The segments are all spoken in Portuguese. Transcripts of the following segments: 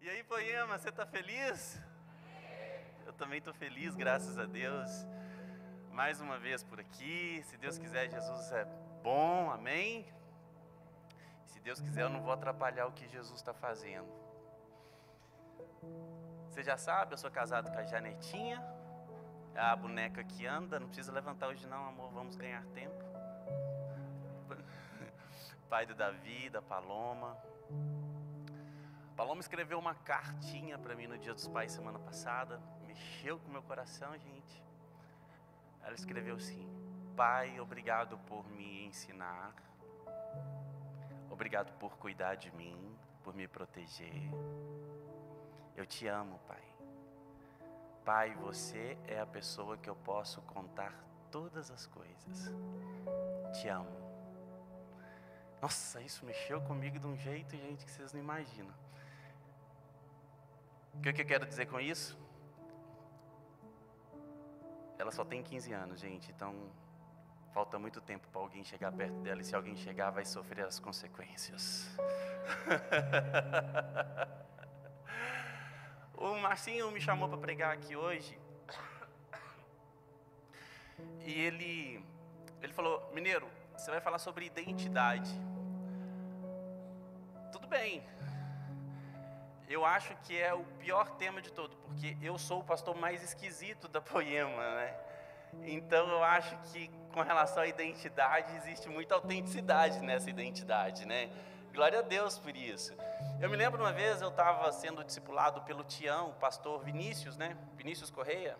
E aí, Poema, você está feliz? Eu também estou feliz, graças a Deus. Mais uma vez por aqui. Se Deus quiser, Jesus é bom, amém? Se Deus quiser, eu não vou atrapalhar o que Jesus está fazendo. Você já sabe, eu sou casado com a Janetinha, a boneca que anda. Não precisa levantar hoje não, amor, vamos ganhar tempo. Pai do Davi, da Paloma. Paloma escreveu uma cartinha para mim no Dia dos Pais semana passada. Mexeu com o meu coração, gente. Ela escreveu assim: Pai, obrigado por me ensinar. Obrigado por cuidar de mim, por me proteger. Eu te amo, Pai. Pai, você é a pessoa que eu posso contar todas as coisas. Te amo. Nossa, isso mexeu comigo de um jeito, gente, que vocês não imaginam. O que eu quero dizer com isso? Ela só tem 15 anos, gente, então falta muito tempo para alguém chegar perto dela, e se alguém chegar, vai sofrer as consequências. O Marcinho me chamou para pregar aqui hoje, e ele falou: Mineiro, você vai falar sobre identidade. Tudo bem. Eu acho que é o pior tema de todo, porque eu sou o pastor mais esquisito da Poema, né? Então eu acho que com relação à identidade, existe muita autenticidade nessa identidade, né? Glória a Deus por isso. Eu me lembro uma vez, eu estava sendo discipulado pelo Tião, o pastor Vinícius, né? Vinícius Correia.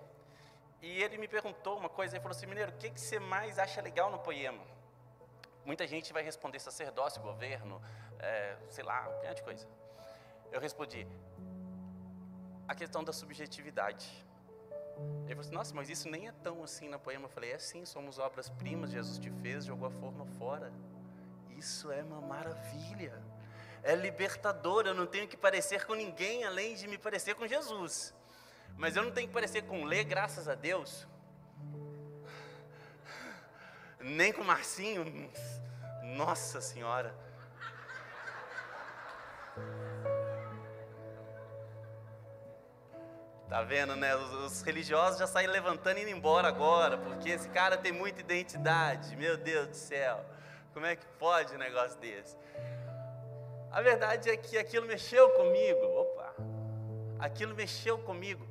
E ele me perguntou uma coisa, ele falou assim: Mineiro, o que você mais acha legal no Poema? Muita gente vai responder sacerdócio, governo, sei lá, um monte de coisa. Eu respondi: a questão da subjetividade. Ele falou assim: nossa, mas isso nem é tão assim na Poema. Eu falei: é sim, somos obras-primas, Jesus te fez, jogou a forma fora. Isso é uma maravilha, é libertador. Eu não tenho que parecer com ninguém além de me parecer com Jesus. Mas eu não tenho que parecer com Lê, graças a Deus. Nem com Marcinho, nossa Senhora. Tá vendo, né? Os religiosos já saem levantando e indo embora agora, porque esse cara tem muita identidade. Meu Deus do céu, como é que pode um negócio desse? A verdade é que aquilo mexeu comigo. Aquilo mexeu comigo.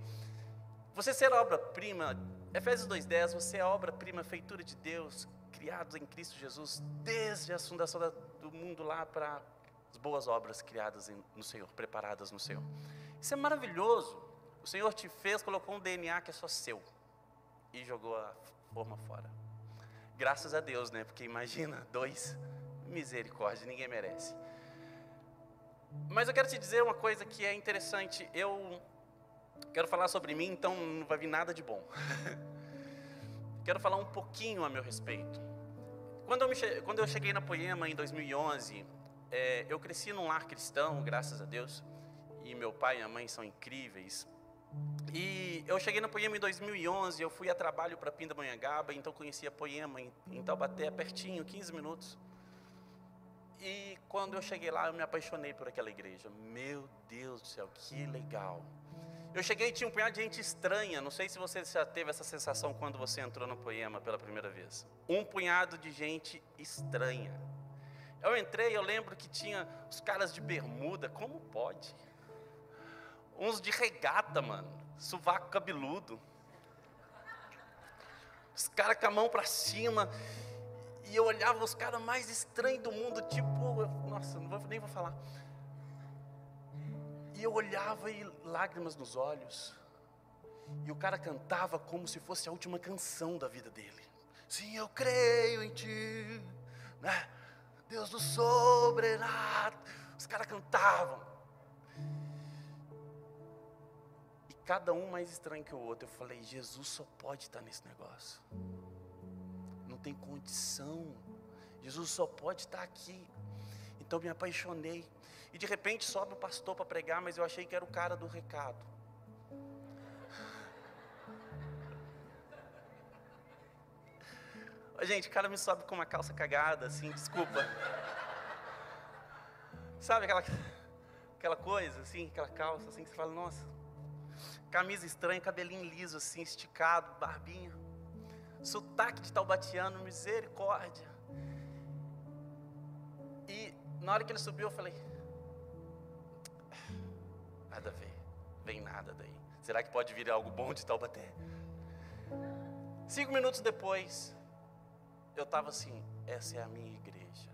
Você ser obra-prima, Efésios 2:10, você é obra-prima, feitura de Deus, criados em Cristo Jesus, desde a fundação do mundo lá para as boas obras criadas no Senhor, preparadas no Senhor. Isso é maravilhoso. O Senhor te fez, colocou um DNA que é só seu e jogou a forma fora. Graças a Deus, né? Porque imagina, 2, misericórdia, ninguém merece. Mas eu quero te dizer uma coisa que é interessante. Eu quero falar sobre mim, então não vai vir nada de bom. Quero falar um pouquinho a meu respeito. Quando eu cheguei na Poema em 2011, eu cresci num lar cristão, graças a Deus. E meu pai e minha mãe são incríveis. E eu cheguei na Poema em 2011, eu fui a trabalho para Pindamonhangaba, então conheci a Poema em Taubaté, pertinho, 15 minutos. E quando eu cheguei lá, eu me apaixonei por aquela igreja. Meu Deus do céu, que legal. Eu cheguei e tinha um punhado de gente estranha. Não sei se você já teve essa sensação quando você entrou no Poema pela primeira vez. Um punhado de gente estranha. Eu entrei, eu lembro que tinha os caras de bermuda, como pode? Uns de regata, mano, sovaco cabeludo. Os caras com a mão pra cima. E eu olhava os caras mais estranhos do mundo, tipo, nossa, nem vou falar. E eu olhava e lágrimas nos olhos. E o cara cantava como se fosse a última canção da vida dele. Sim, eu creio em ti, né? Deus do sobrenatural. Os caras cantavam. Cada um mais estranho que o outro. Eu falei: Jesus só pode estar nesse negócio. Não tem condição. Jesus só pode estar aqui. Então me apaixonei. E de repente sobe o pastor para pregar, mas eu achei que era o cara do recado. Gente, o cara me sobe com uma calça cagada, assim, desculpa. Sabe aquela... aquela coisa assim, aquela calça assim, que você fala, nossa, camisa estranha, cabelinho liso assim, esticado, barbinha, sotaque de taubatiano, misericórdia. E na hora que ele subiu eu falei, nada a ver, vem nada daí. Será que pode vir algo bom de Taubaté? 5 minutos depois, eu estava assim, essa é a minha igreja,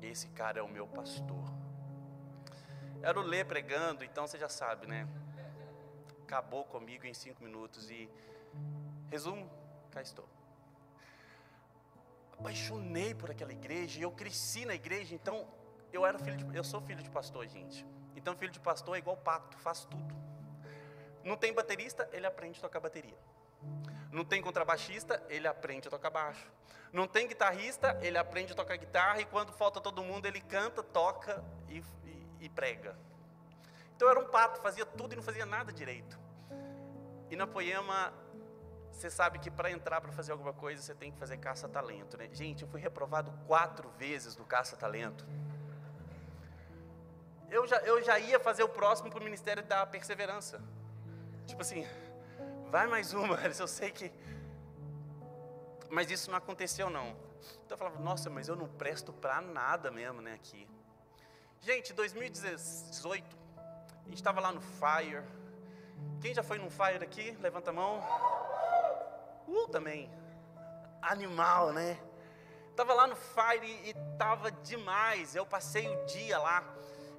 esse cara é o meu pastor. Era o Lê pregando, então você já sabe, né? Acabou comigo em 5 minutos e, resumo, cá estou. Apaixonei por aquela igreja, e eu cresci na igreja, então eu sou filho de pastor, gente. Então filho de pastor é igual pato, faz tudo. Não tem baterista, ele aprende a tocar bateria. Não tem contrabaixista, ele aprende a tocar baixo. Não tem guitarrista, ele aprende a tocar guitarra, e quando falta todo mundo, ele canta, toca e prega. Então eu era um pato, fazia tudo e não fazia nada direito. E na Poema, você sabe que para entrar, para fazer alguma coisa, você tem que fazer caça-talento, né? Gente, eu fui reprovado 4 vezes no caça-talento. Eu já ia fazer o próximo para o Ministério da Perseverança. Tipo assim, vai mais uma, eu sei que... Mas isso não aconteceu não. Então eu falava, nossa, mas eu não presto para nada mesmo, né, aqui. Gente, 2018, a gente estava lá no Fire. Quem já foi num Fire aqui? Levanta a mão. Também. Animal, né? Estava lá no Fire e estava demais. Eu passei o dia lá.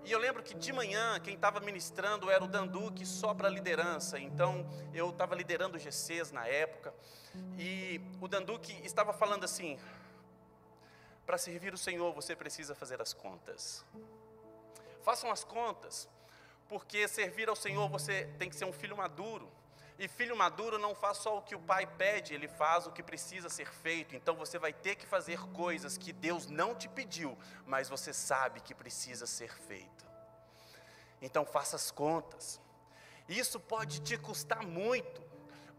E eu lembro que de manhã, quem estava ministrando era o Danduque, só para liderança. Então, eu estava liderando GCs na época. E o Danduque estava falando assim, para servir o Senhor, você precisa fazer as contas. Façam as contas, porque servir ao Senhor, você tem que ser um filho maduro. E filho maduro não faz só o que o pai pede, ele faz o que precisa ser feito. Então você vai ter que fazer coisas que Deus não te pediu, mas você sabe que precisa ser feito. Então faça as contas. Isso pode te custar muito.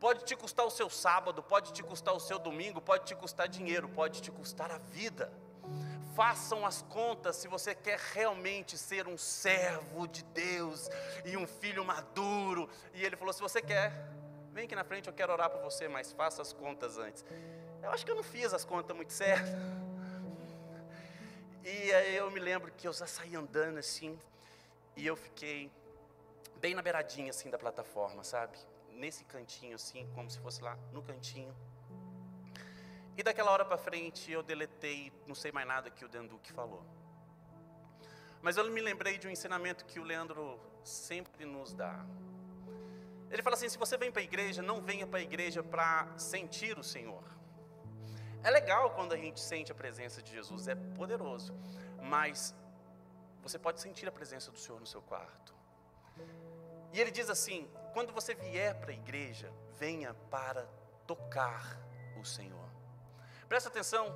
Pode te custar o seu sábado, pode te custar o seu domingo, pode te custar dinheiro, pode te custar a vida. Façam as contas se você quer realmente ser um servo de Deus e um filho maduro. E ele falou, se você quer, vem aqui na frente, eu quero orar por você, mas faça as contas antes. Eu acho que eu não fiz as contas muito certas. E aí eu me lembro que eu já saí andando assim, e eu fiquei bem na beiradinha assim da plataforma, sabe? Nesse cantinho assim, como se fosse lá no cantinho. E daquela hora para frente eu deletei, não sei mais nada que o Danduque falou. Mas eu me lembrei de um ensinamento que o Leandro sempre nos dá. Ele fala assim, se você vem para a igreja, não venha para a igreja para sentir o Senhor. É legal quando a gente sente a presença de Jesus, é poderoso. Mas você pode sentir a presença do Senhor no seu quarto. E ele diz assim, quando você vier para a igreja, venha para tocar o Senhor. Presta atenção,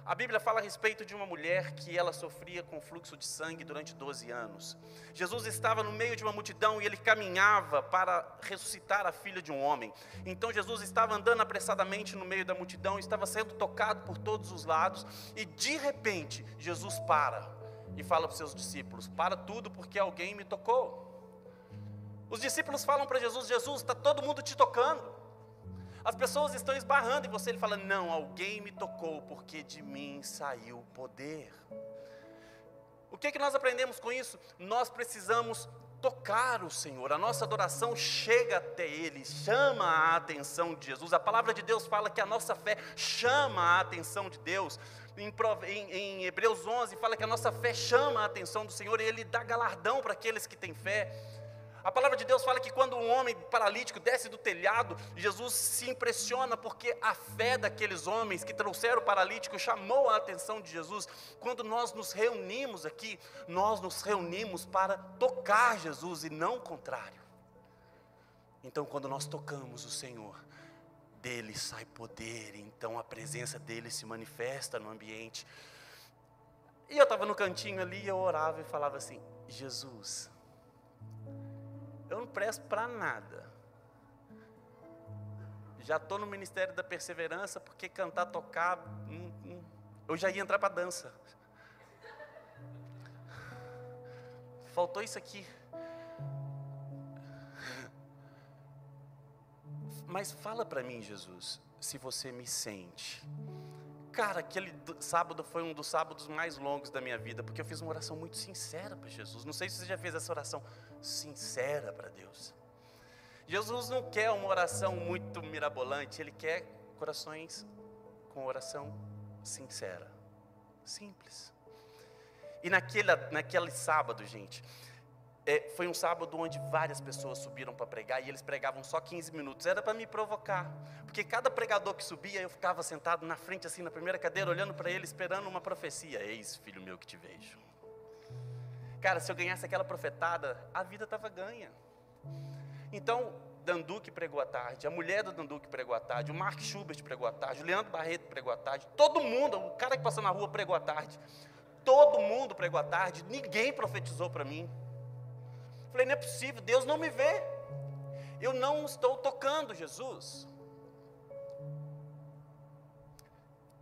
a Bíblia fala a respeito de uma mulher que ela sofria com fluxo de sangue durante 12 anos. Jesus estava no meio de uma multidão e ele caminhava para ressuscitar a filha de um homem. Então Jesus estava andando apressadamente no meio da multidão, estava sendo tocado por todos os lados e de repente Jesus para e fala para os seus discípulos, para tudo porque alguém me tocou. Os discípulos falam para Jesus, Jesus, está todo mundo te tocando. As pessoas estão esbarrando em você. Ele fala, não, alguém me tocou, porque de mim saiu poder. O que nós aprendemos com isso? Nós precisamos tocar o Senhor. A nossa adoração chega até Ele, chama a atenção de Jesus. A palavra de Deus fala que a nossa fé chama a atenção de Deus. Em Hebreus 11 fala que a nossa fé chama a atenção do Senhor e Ele dá galardão para aqueles que têm fé. A palavra de Deus fala que quando um homem paralítico desce do telhado, Jesus se impressiona porque a fé daqueles homens que trouxeram o paralítico chamou a atenção de Jesus. Quando nós nos reunimos aqui, nós nos reunimos para tocar Jesus e não o contrário. Então quando nós tocamos o Senhor, dele sai poder, então a presença dele se manifesta no ambiente. E eu estava no cantinho ali e eu orava e falava assim, Jesus, eu não presto para nada. Já estou no Ministério da Perseverança, porque cantar, tocar, eu já ia entrar para dança. faltou isso aqui. Mas fala para mim, Jesus, se você me sente. Cara, aquele sábado foi um dos sábados mais longos da minha vida, porque eu fiz uma oração muito sincera para Jesus. Não sei se você já fez essa oração sincera para Deus. Jesus não quer uma oração muito mirabolante, Ele quer corações com oração sincera, simples. E naquele sábado, gente, foi um sábado onde várias pessoas subiram para pregar, e eles pregavam só 15 minutos, era para me provocar, porque cada pregador que subia, eu ficava sentado na frente, assim, na primeira cadeira, olhando para ele, esperando uma profecia. Eis, filho meu, que te vejo. Cara, se eu ganhasse aquela profetada, a vida estava ganha. Então, Danduque pregou à tarde, a mulher do Danduque pregou à tarde, o Mark Schubert pregou à tarde, o Leandro Barreto pregou à tarde, todo mundo, o cara que passou na rua pregou à tarde, todo mundo pregou à tarde, ninguém profetizou para mim. Falei, não é possível, Deus não me vê, eu não estou tocando Jesus.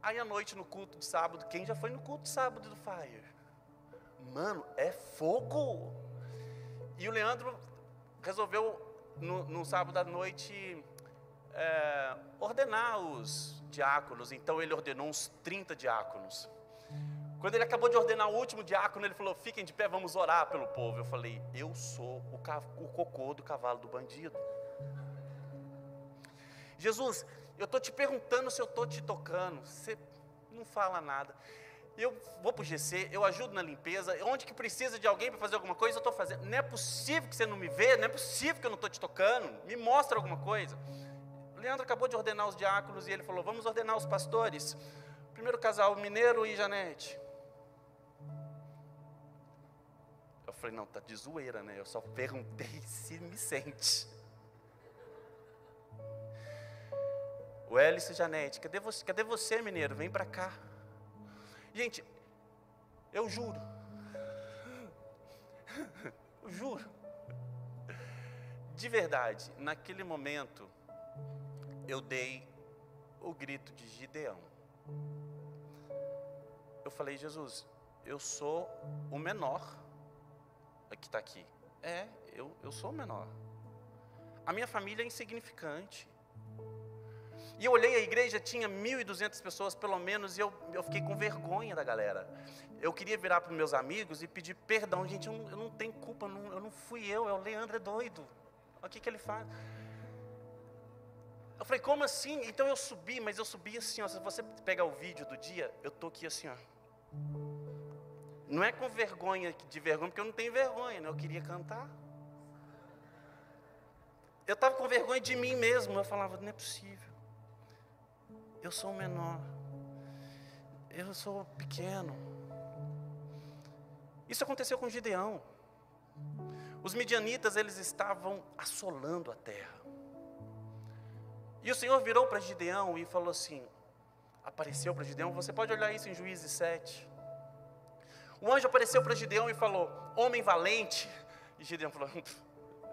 Aí à noite no culto de sábado, quem já foi no culto de sábado do Fire? Mano, é fogo. E o Leandro resolveu no sábado à noite ordenar os diáconos. Então ele ordenou uns 30 diáconos. Quando ele acabou de ordenar o último diácono, ele falou, fiquem de pé, vamos orar pelo povo. Eu falei, eu sou o cocô do cavalo do bandido. Jesus, eu estou te perguntando se eu estou te tocando, você não fala nada. Eu vou para o GC, eu ajudo na limpeza, onde que precisa de alguém para fazer alguma coisa, eu estou fazendo. Não é possível que você não me vê, não é possível que eu não estou te tocando, me mostra alguma coisa. O Leandro acabou de ordenar os diáconos e ele falou, vamos ordenar os pastores. Primeiro casal, Mineiro e Janete. Eu falei, não, tá de zoeira, né? Eu só perguntei se me sente. O Hélice e Janete, cadê você, Mineiro? Vem pra cá. Gente, eu juro. Eu juro. De verdade, naquele momento, eu dei o grito de Gideão. Eu falei, Jesus, eu sou o menor que está aqui. Eu sou o menor. A minha família é insignificante. E eu olhei, a igreja tinha 1.200 pessoas pelo menos, e eu fiquei com vergonha da galera. Eu queria virar para os meus amigos e pedir perdão. Gente, eu não tenho culpa, eu não fui eu, é o Leandro, é doido. Olha o que ele faz. Eu falei, como assim? Então eu subi, mas eu subi assim, ó, se você pegar o vídeo do dia, eu estou aqui assim, ó. Não é com vergonha, porque eu não tenho vergonha, né? Eu queria cantar. Eu estava com vergonha de mim mesmo, eu falava, não é possível. Eu sou o menor. Eu sou pequeno. Isso aconteceu com Gideão. Os midianitas, eles estavam assolando a terra. E o Senhor virou para Gideão e falou assim, apareceu para Gideão, você pode olhar isso em Juízes 7. O anjo apareceu para Gideão e falou, homem valente. E Gideão falou,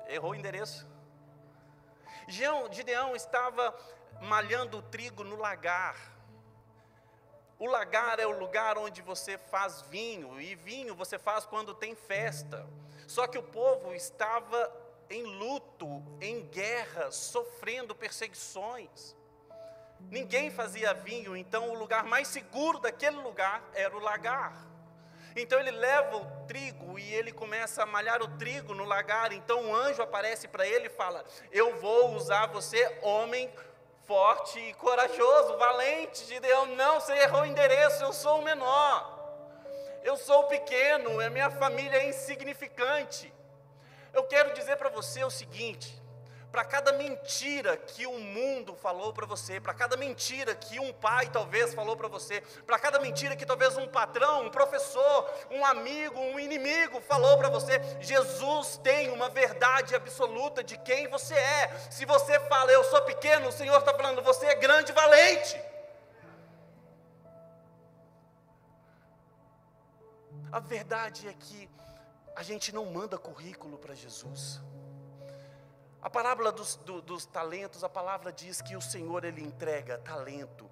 errou o endereço. Gideão estava malhando o trigo no lagar. O lagar é o lugar onde você faz vinho, e vinho você faz quando tem festa. Só que o povo estava em luto, em guerra, sofrendo perseguições. Ninguém fazia vinho, então o lugar mais seguro daquele lugar era o lagar. Então ele leva o trigo e ele começa a malhar o trigo no lagar. Então um anjo aparece para ele e fala, eu vou usar você, homem forte e corajoso, valente. Gideão, não, você errou o endereço, eu sou o menor. Eu sou o pequeno, a minha família é insignificante. Eu quero dizer para você o seguinte, para cada mentira que o mundo falou para você, para cada mentira que um pai talvez falou para você, para cada mentira que talvez um patrão, um professor, um amigo, um inimigo falou para você, Jesus tem uma verdade absoluta de quem você é. Se você fala, eu sou pequeno, o Senhor está falando, você é grande e valente. A verdade é que a gente não manda currículo para Jesus. A parábola dos talentos, a palavra diz que o Senhor, Ele entrega talento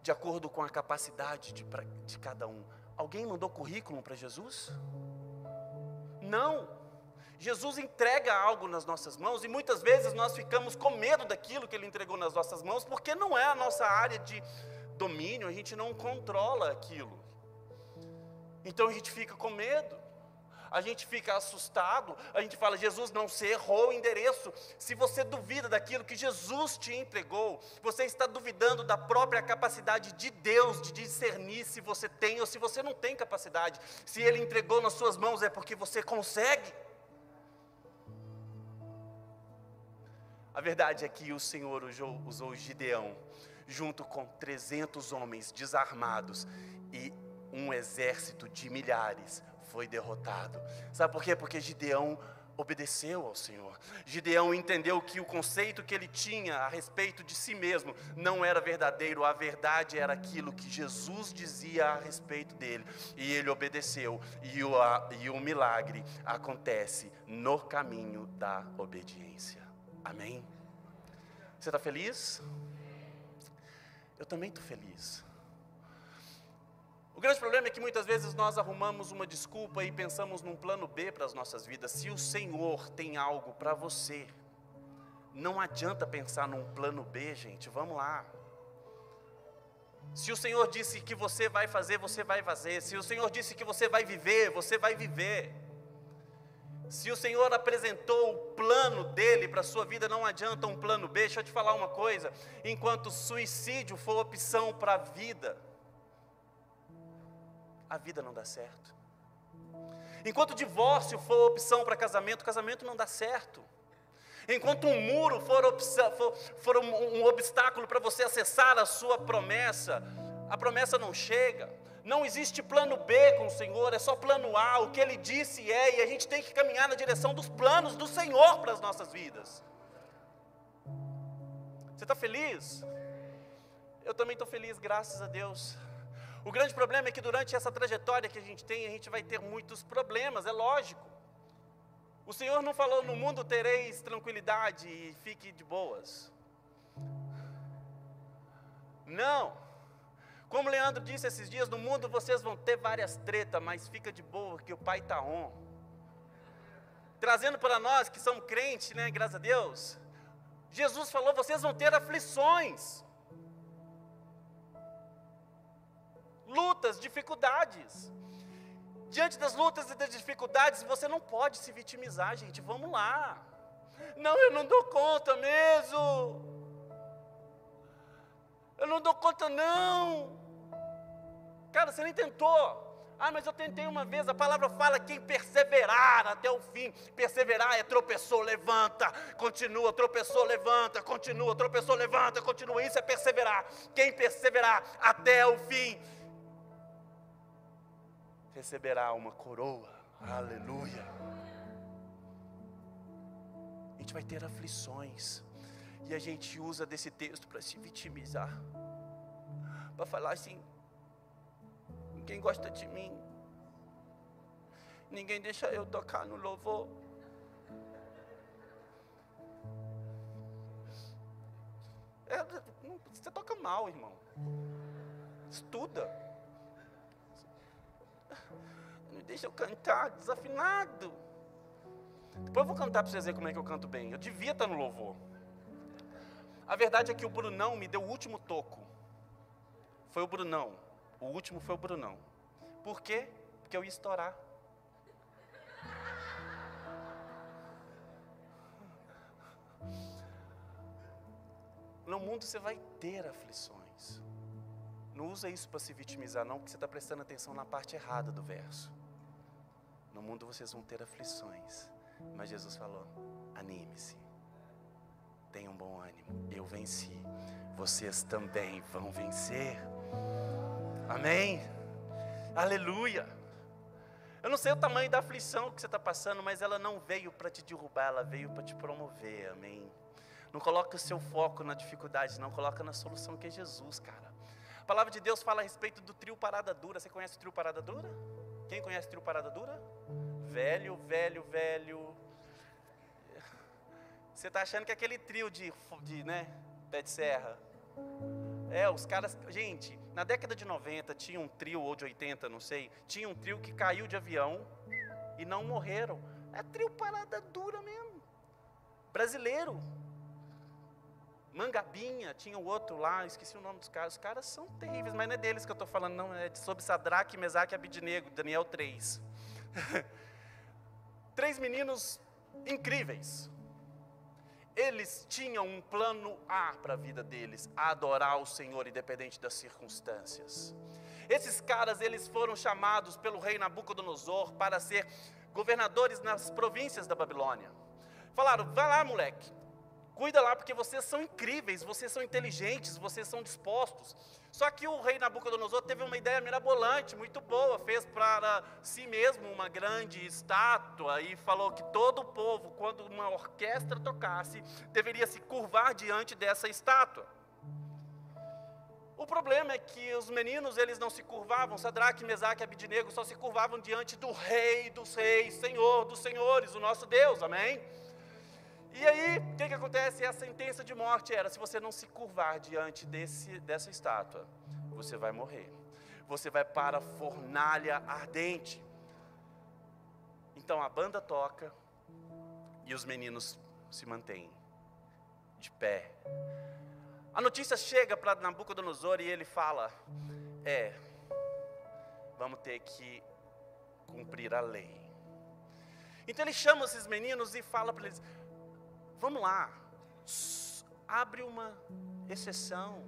de acordo com a capacidade de cada um. Alguém mandou currículo para Jesus? Não. Jesus entrega algo nas nossas mãos e muitas vezes nós ficamos com medo daquilo que Ele entregou nas nossas mãos, porque não é a nossa área de domínio, a gente não controla aquilo. Então a gente fica com medo, a gente fica assustado, a gente fala: Jesus, não, você errou o endereço. Se você duvida daquilo que Jesus te entregou, você está duvidando da própria capacidade de Deus de discernir se você tem ou se você não tem capacidade. Se Ele entregou nas suas mãos é porque você consegue. A verdade é que o Senhor usou Gideão, junto com 300 homens desarmados, e um exército de milhares foi derrotado. Sabe por quê? Porque Gideão obedeceu ao Senhor. Gideão entendeu que o conceito que ele tinha a respeito de si mesmo não era verdadeiro, a verdade era aquilo que Jesus dizia a respeito dele, e ele obedeceu, e o milagre acontece no caminho da obediência. Amém? Você está feliz? Eu também estou feliz. O grande problema é que muitas vezes nós arrumamos uma desculpa e pensamos num plano B para as nossas vidas. Se o Senhor tem algo para você, não adianta pensar num plano B, gente, vamos lá. Se o Senhor disse que você vai fazer, você vai fazer. Se o Senhor disse que você vai viver, você vai viver. Se o Senhor apresentou o plano dele para a sua vida, não adianta um plano B. Deixa eu te falar uma coisa: enquanto suicídio for opção para a vida não dá certo. Enquanto divórcio for opção para casamento, o casamento não dá certo. Enquanto um muro for um obstáculo para você acessar a sua promessa, a promessa não chega. Não existe plano B com o Senhor, é só plano A. O que Ele disse e a gente tem que caminhar na direção dos planos do Senhor para as nossas vidas. Você está feliz? Eu também estou feliz, graças a Deus. O grande problema é que durante essa trajetória que a gente vai ter muitos problemas, é lógico. O Senhor não falou: no mundo tereis tranquilidade e fique de boas. Não. Como o Leandro disse esses dias, no mundo vocês vão ter várias tretas, mas fica de boa que o Pai está on. Trazendo para nós que somos crentes, né, graças a Deus, Jesus falou: vocês vão ter aflições, lutas, dificuldades. Diante das lutas e das dificuldades, você não pode se vitimizar, gente, vamos lá. Não, eu não dou conta mesmo. Eu não dou conta não. Cara, você nem tentou. Ah, mas eu tentei uma vez. A palavra fala: quem perseverar até o fim. Perseverar é tropeçou, levanta, continua, tropeçou, levanta, continua, tropeçou, levanta, continua. Isso é perseverar. Quem perseverar até o fim receberá uma coroa. Aleluia. A gente vai ter aflições, e a gente usa desse texto para se vitimizar, para falar assim: ninguém gosta de mim, ninguém deixa eu tocar no louvor. Você toca mal, irmão. Estuda. Não deixa eu cantar desafinado. Depois eu vou cantar para vocês verem como é que eu canto bem. Eu devia estar no louvor. A verdade é que o Brunão me deu o último toco. Foi o Brunão. O último foi o Brunão. Por quê? Porque eu ia estourar. No mundo você vai ter aflições. Não usa isso para se vitimizar não, porque você está prestando atenção na parte errada do verso. No mundo vocês vão ter aflições. Mas Jesus falou: anime-se. Tenha um bom ânimo. Eu venci. Vocês também vão vencer. Amém? Aleluia. Eu não sei o tamanho da aflição que você está passando, mas ela não veio para te derrubar, ela veio para te promover. Amém? Não coloca o seu foco na dificuldade, não, coloca na solução que é Jesus, cara. A palavra de Deus fala a respeito do trio Parada Dura. Você conhece o trio Parada Dura? Quem conhece o trio Parada Dura? Velho. Você está achando que é aquele trio de pé de serra? Os caras, gente, na década de 90 tinha um trio, ou de 80, não sei, tinha um trio que caiu de avião e não morreram. É trio parada dura mesmo. Brasileiro. Mangabinha, tinha o outro lá, esqueci o nome dos caras. Os caras são terríveis, mas não é deles que eu estou falando, não. É sobre Sadraque, Mesaque e Abidnego, Daniel 3. 3 meninos incríveis. Eles tinham um plano A para a vida deles, adorar o Senhor independente das circunstâncias. Esses caras, eles foram chamados pelo rei Nabucodonosor para ser governadores nas províncias da Babilônia. Falaram, vai lá moleque, cuida lá porque vocês são incríveis, vocês são inteligentes, vocês são dispostos. Só que o rei Nabucodonosor teve uma ideia mirabolante, muito boa, fez para si mesmo uma grande estátua e falou que todo o povo, quando uma orquestra tocasse, deveria se curvar diante dessa estátua. O problema é que os meninos, eles não se curvavam, Sadraque, Mesaque e Abidnego só se curvavam diante do rei dos reis, Senhor dos senhores, o nosso Deus, amém? E aí, o que acontece? A sentença de morte era, se você não se curvar diante dessa estátua, você vai morrer. Você vai para a fornalha ardente. Então a banda toca e os meninos se mantêm de pé. A notícia chega para Nabucodonosor e ele fala, vamos ter que cumprir a lei. Então ele chama esses meninos e fala para eles, vamos lá, abre uma exceção,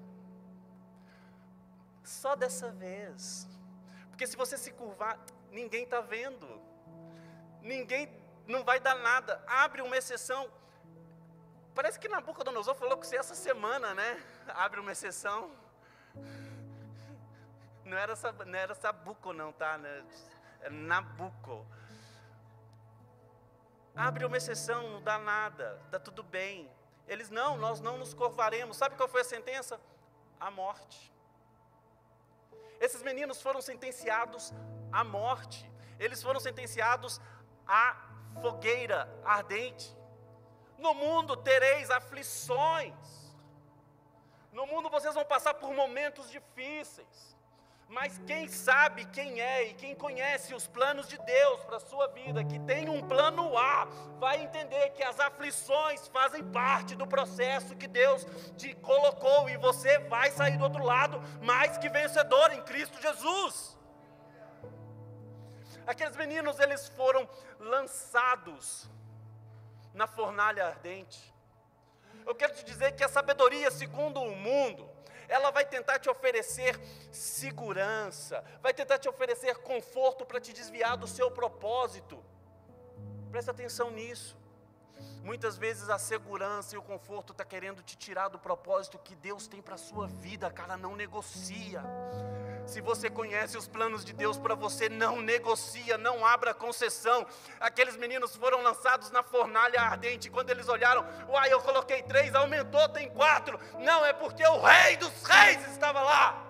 só dessa vez, porque se você se curvar, ninguém está vendo, não vai dar nada, abre uma exceção. Parece que Nabucodonosor falou com você essa semana, né? Abre uma exceção. Não era Sabuco não, tá? É Nabuco. Abre uma exceção, não dá nada, está tudo bem. Eles, nós não nos curvaremos. Sabe qual foi a sentença? A morte. Esses meninos foram sentenciados à morte. Eles foram sentenciados à fogueira ardente. No mundo tereis aflições. No mundo vocês vão passar por momentos difíceis. Mas quem sabe quem é e quem conhece os planos de Deus para a sua vida, que tem um plano A, vai entender que as aflições fazem parte do processo que Deus te colocou. E você vai sair do outro lado mais que vencedor em Cristo Jesus. Aqueles meninos, eles foram lançados na fornalha ardente. Eu quero te dizer que a sabedoria segundo o mundo, ela vai tentar te oferecer segurança, vai tentar te oferecer conforto para te desviar do seu propósito. Presta atenção nisso. Muitas vezes a segurança e o conforto está querendo te tirar do propósito que Deus tem para a sua vida, cara, não negocia. Se você conhece os planos de Deus para você, não negocia, não abra concessão. Aqueles meninos foram lançados na fornalha ardente. Quando eles olharam, uai, eu coloquei 3, aumentou, tem 4. Não, é porque o rei dos reis estava lá.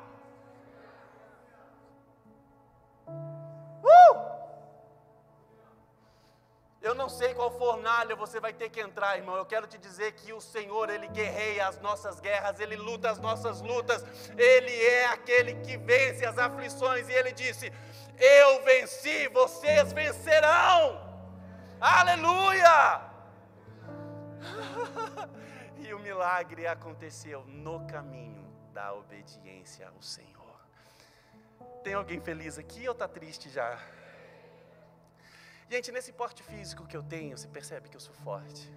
Eu não sei qual fornalha você vai ter que entrar, irmão. Eu quero te dizer que o Senhor, Ele guerreia as nossas guerras, Ele luta as nossas lutas. Ele é aquele que vence as aflições. E Ele disse, eu venci, vocês vencerão. Aleluia! E o milagre aconteceu no caminho da obediência ao Senhor. Tem alguém feliz aqui ou está triste já? Gente, nesse porte físico que eu tenho, você percebe que eu sou forte.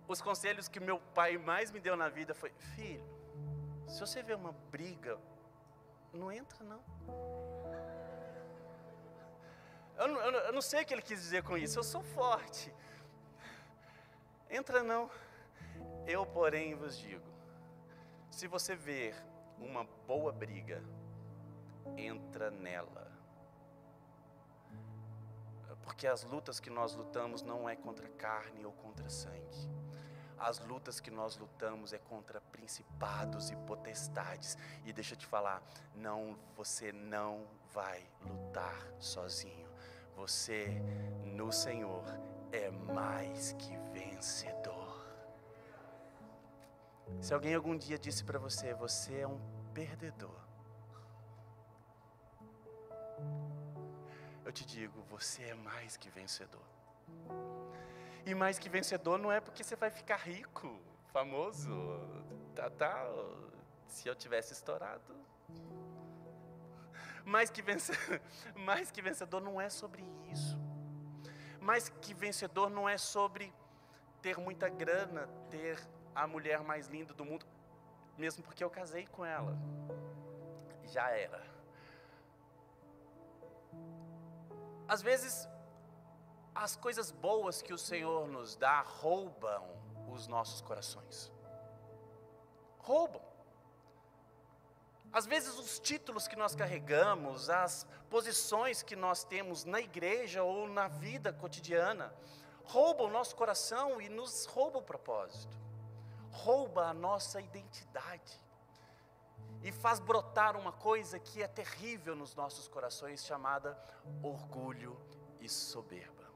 Os conselhos que meu pai mais me deu na vida foi, filho, se você vê uma briga, não entra não. Eu não sei o que ele quis dizer com isso, eu sou forte. Entra não. Eu, porém, vos digo, se você ver uma boa briga, entra nela. Porque as lutas que nós lutamos não é contra carne ou contra sangue. As lutas que nós lutamos é contra principados e potestades. E deixa eu te falar, você não vai lutar sozinho. Você, no Senhor, é mais que vencedor. Se alguém algum dia disse para você, você é um perdedor. eu te digo, você é mais que vencedor. E mais que vencedor não é porque você vai ficar rico, famoso, se eu tivesse estourado. Mais que vencedor não é sobre isso. Mais que vencedor não é sobre ter muita grana, ter a mulher mais linda do mundo, mesmo porque eu casei com ela. Já era. Às vezes, as coisas boas que o Senhor nos dá roubam os nossos corações. Roubam. Às vezes os títulos que nós carregamos, as posições que nós temos na igreja ou na vida cotidiana, roubam o nosso coração e nos rouba o propósito. Rouba a nossa identidade. E faz brotar uma coisa que é terrível nos nossos corações, chamada orgulho e soberba.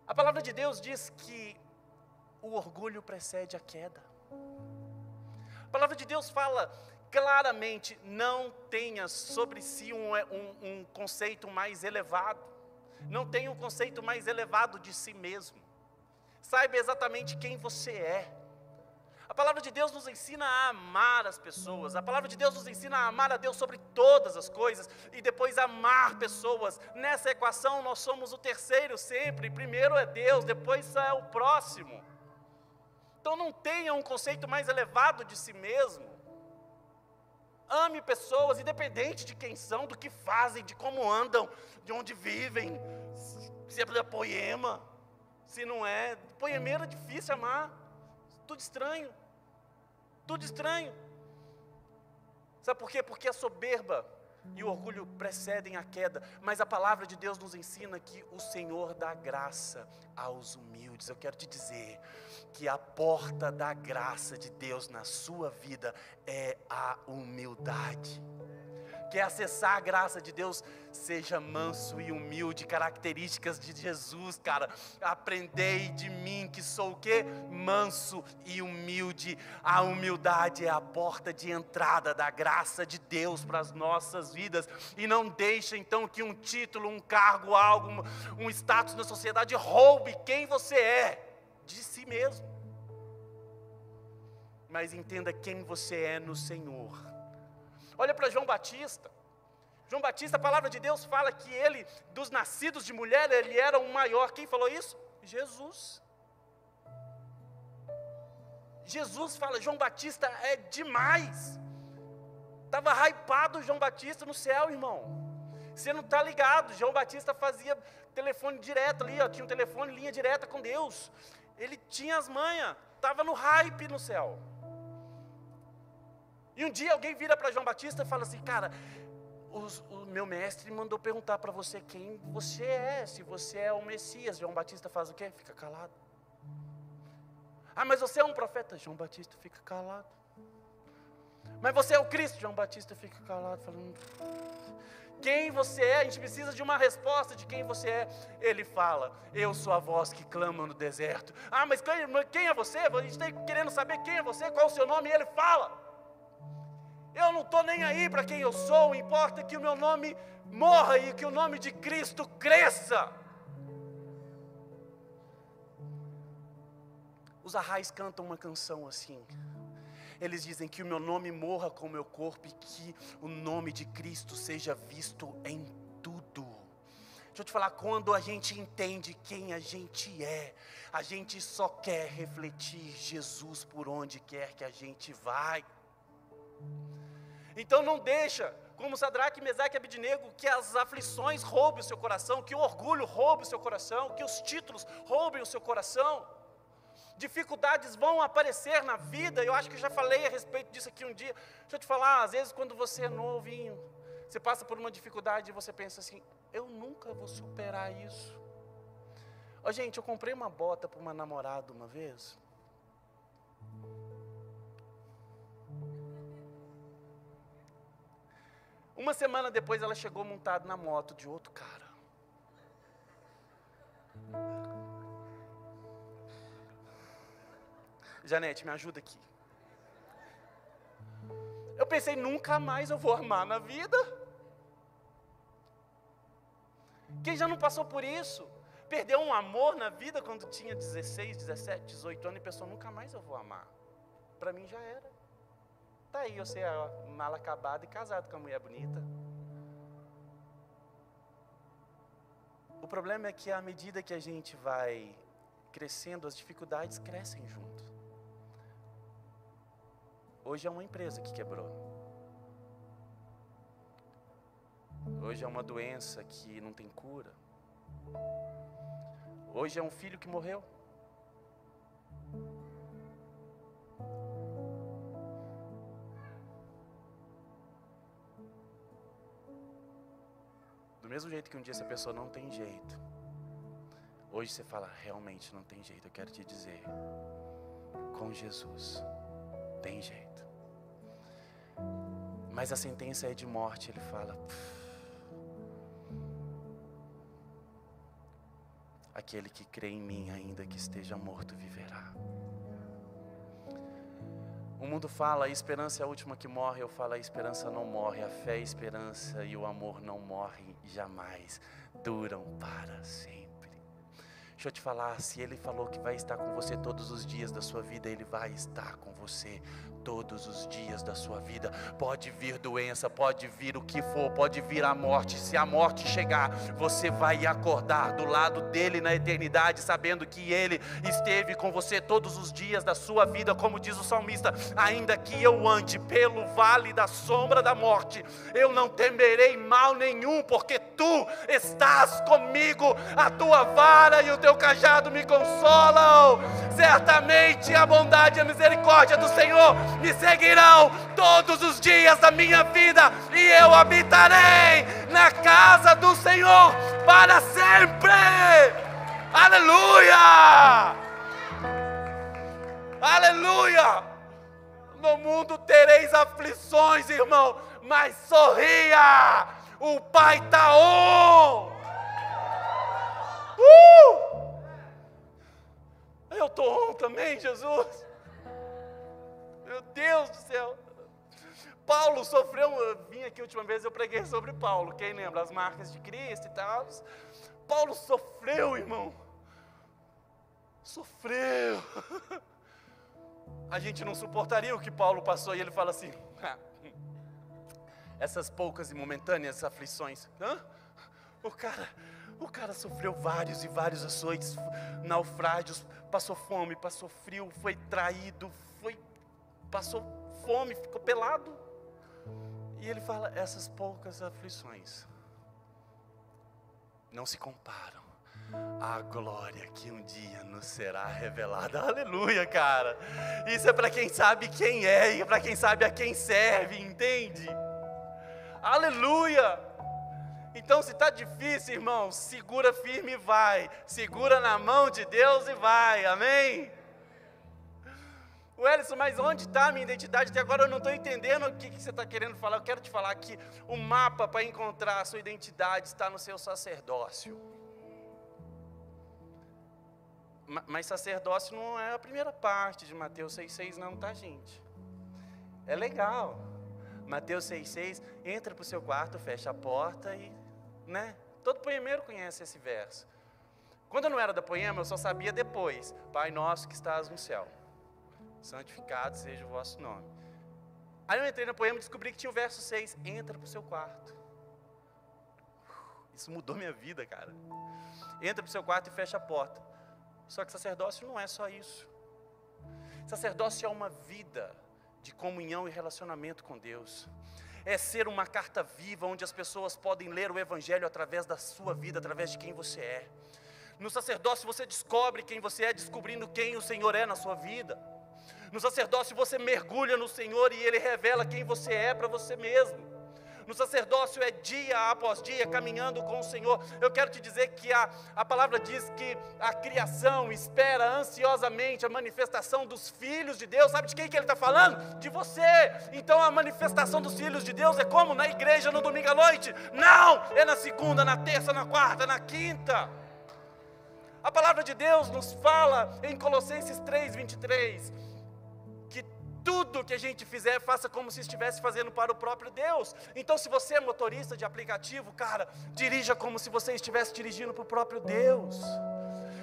A palavra de Deus diz que o orgulho precede a queda. A palavra de Deus fala claramente, não tenha sobre si um conceito mais elevado. Não tenha um conceito mais elevado de si mesmo. Saiba exatamente quem você é. A palavra de Deus nos ensina a amar as pessoas. A palavra de Deus nos ensina a amar a Deus sobre todas as coisas e depois amar pessoas. Nessa equação nós somos o terceiro sempre. Primeiro é Deus, depois é o próximo. Então não tenha um conceito mais elevado de si mesmo. Ame pessoas, independente de quem são, do que fazem, de como andam, de onde vivem. Se é poema, se não é. Poemeiro é difícil amar. Tudo estranho. Tudo estranho. Sabe por quê? Porque a soberba e o orgulho precedem a queda. Mas a palavra de Deus nos ensina que o Senhor dá graça aos humildes. Eu quero te dizer que a porta da graça de Deus na sua vida é a humildade. Quer acessar a graça de Deus? Seja manso e humilde, características de Jesus, cara. Aprendei de mim que sou o quê? Manso e humilde. A humildade é a porta de entrada da graça de Deus para as nossas vidas. E não deixe então que um título, um cargo, algo, um status na sociedade roube quem você é, de si mesmo. Mas entenda quem você é no Senhor. Olha para João Batista. João Batista, a palavra de Deus fala que ele, dos nascidos de mulher, ele era o maior. Quem falou isso? Jesus. Jesus fala, João Batista é demais. Estava hypado João Batista no céu, irmão. Você não está ligado, João Batista fazia telefone direto ali, ó, tinha um telefone, linha direta com Deus. Ele tinha as manhas, estava no hype no céu. E um dia alguém vira para João Batista e fala assim, cara, o meu mestre mandou perguntar para você quem você é, se você é o Messias. João Batista faz o quê? Fica calado. Ah, mas você é um profeta? João Batista fica calado. Mas você é o Cristo? João Batista fica calado, falando, quem você é? A gente precisa de uma resposta de quem você é. Ele fala, eu sou a voz que clama no deserto. Ah, mas quem é você? A gente está querendo saber quem é você, qual é o seu nome, e ele fala, eu não estou nem aí para quem eu sou, importa que o meu nome morra e que o nome de Cristo cresça. Os Arrais cantam uma canção assim. Eles dizem que o meu nome morra com o meu corpo e que o nome de Cristo seja visto em tudo. Deixa eu te falar, quando a gente entende quem a gente é, a gente só quer refletir Jesus por onde quer que a gente vai. Então não deixa, como Sadraque, Mesaque e Abednego, que as aflições roubem o seu coração, que o orgulho roube o seu coração, que os títulos roubem o seu coração. Dificuldades vão aparecer na vida, eu acho que eu já falei a respeito disso aqui um dia. Deixa eu te falar, às vezes quando você é novinho, você passa por uma dificuldade e você pensa assim, eu nunca vou superar isso. Ó, gente, eu comprei uma bota para uma namorada uma vez. Uma semana depois ela chegou montada na moto de outro cara. Janete, me ajuda aqui. Eu pensei, nunca mais eu vou amar na vida. Quem já não passou por isso? Perdeu um amor na vida quando tinha 16, 17, 18 anos e pensou, nunca mais eu vou amar. Para mim já era. Tá aí, você é mal acabado e casado com uma mulher bonita. O problema é que à medida que a gente vai crescendo, as dificuldades crescem junto. Hoje é uma empresa que quebrou. Hoje é uma doença que não tem cura. Hoje é um filho que morreu. Do mesmo jeito que um dia essa pessoa não tem jeito, hoje você fala, realmente não tem jeito. Eu quero te dizer, com Jesus tem jeito. Mas a sentença é de morte. Ele fala, aquele que crê em mim, ainda que esteja morto, viverá. O mundo fala, a esperança é a última que morre. Eu falo, a esperança não morre. A fé, a esperança e o amor não morrem jamais, duram para sempre. Deixa eu te falar, se Ele falou que vai estar com você todos os dias da sua vida, Ele vai estar com você todos os dias da sua vida. Pode vir doença, pode vir o que for, pode vir a morte. Se a morte chegar, você vai acordar do lado dEle na eternidade, sabendo que Ele esteve com você todos os dias da sua vida. Como diz o salmista, ainda que eu ande pelo vale da sombra da morte, eu não temerei mal nenhum, porque Tu estás comigo, a Tua vara e o Teu cajado me consolam. Certamente a bondade e a misericórdia do Senhor me seguirão todos os dias da minha vida, e eu habitarei na casa do Senhor para sempre. Aleluia! Aleluia! No mundo tereis aflições, irmão, mas sorria, o Pai está on. Eu estou on também, Jesus. Meu Deus do céu. Paulo sofreu, eu vim aqui a última vez, eu preguei sobre Paulo, quem lembra? As marcas de Cristo e tal. Paulo sofreu, irmão. Sofreu. A gente não suportaria o que Paulo passou, e ele fala assim, essas poucas e momentâneas aflições. O cara sofreu vários e vários açoites, naufrágios, passou fome, passou frio, foi traído, passou fome, ficou pelado. E ele fala, essas poucas aflições não se comparam à glória que um dia nos será revelada. Aleluia, cara. Isso é para quem sabe quem é e para quem sabe a quem serve, entende? Aleluia. Então, se está difícil, irmão, segura firme e vai. Segura na mão de Deus e vai, amém? O Ellison, mas onde está a minha identidade? Até agora eu não estou entendendo o que você está querendo falar. Eu quero te falar que o mapa para encontrar a sua identidade está no seu sacerdócio. Mas sacerdócio não é a primeira parte de Mateus 6,6 não, tá, gente? É legal. Mateus 6,6, entra para o seu quarto, fecha a porta e, né? Todo poemeiro conhece esse verso. Quando eu não era da poema, eu só sabia depois. Pai nosso que estás no céu, santificado seja o vosso nome. Aí eu entrei na poema e descobri que tinha o verso 6, entra para o seu quarto. Isso mudou minha vida, cara. Entra para o seu quarto e fecha a porta. Só que sacerdócio não é só isso. Sacerdócio é uma vida de comunhão e relacionamento com Deus. É ser uma carta viva, onde as pessoas podem ler o Evangelho através da sua vida, através de quem você é. No sacerdócio você descobre quem você é, descobrindo quem o Senhor é na sua vida. No sacerdócio você mergulha no Senhor e Ele revela quem você é para você mesmo. No sacerdócio é dia após dia caminhando com o Senhor. Eu quero te dizer que a palavra diz que a criação espera ansiosamente a manifestação dos filhos de Deus. Sabe de quem que Ele está falando? De você. Então a manifestação dos filhos de Deus é como? Na igreja no domingo à noite? Não! É na segunda, na terça, na quarta, na quinta. A palavra de Deus nos fala em Colossenses 3:23 que Tudo que a gente fizer, faça como se estivesse fazendo para o próprio Deus. Então, se você é motorista de aplicativo, cara, dirija como se você estivesse dirigindo para o próprio Deus.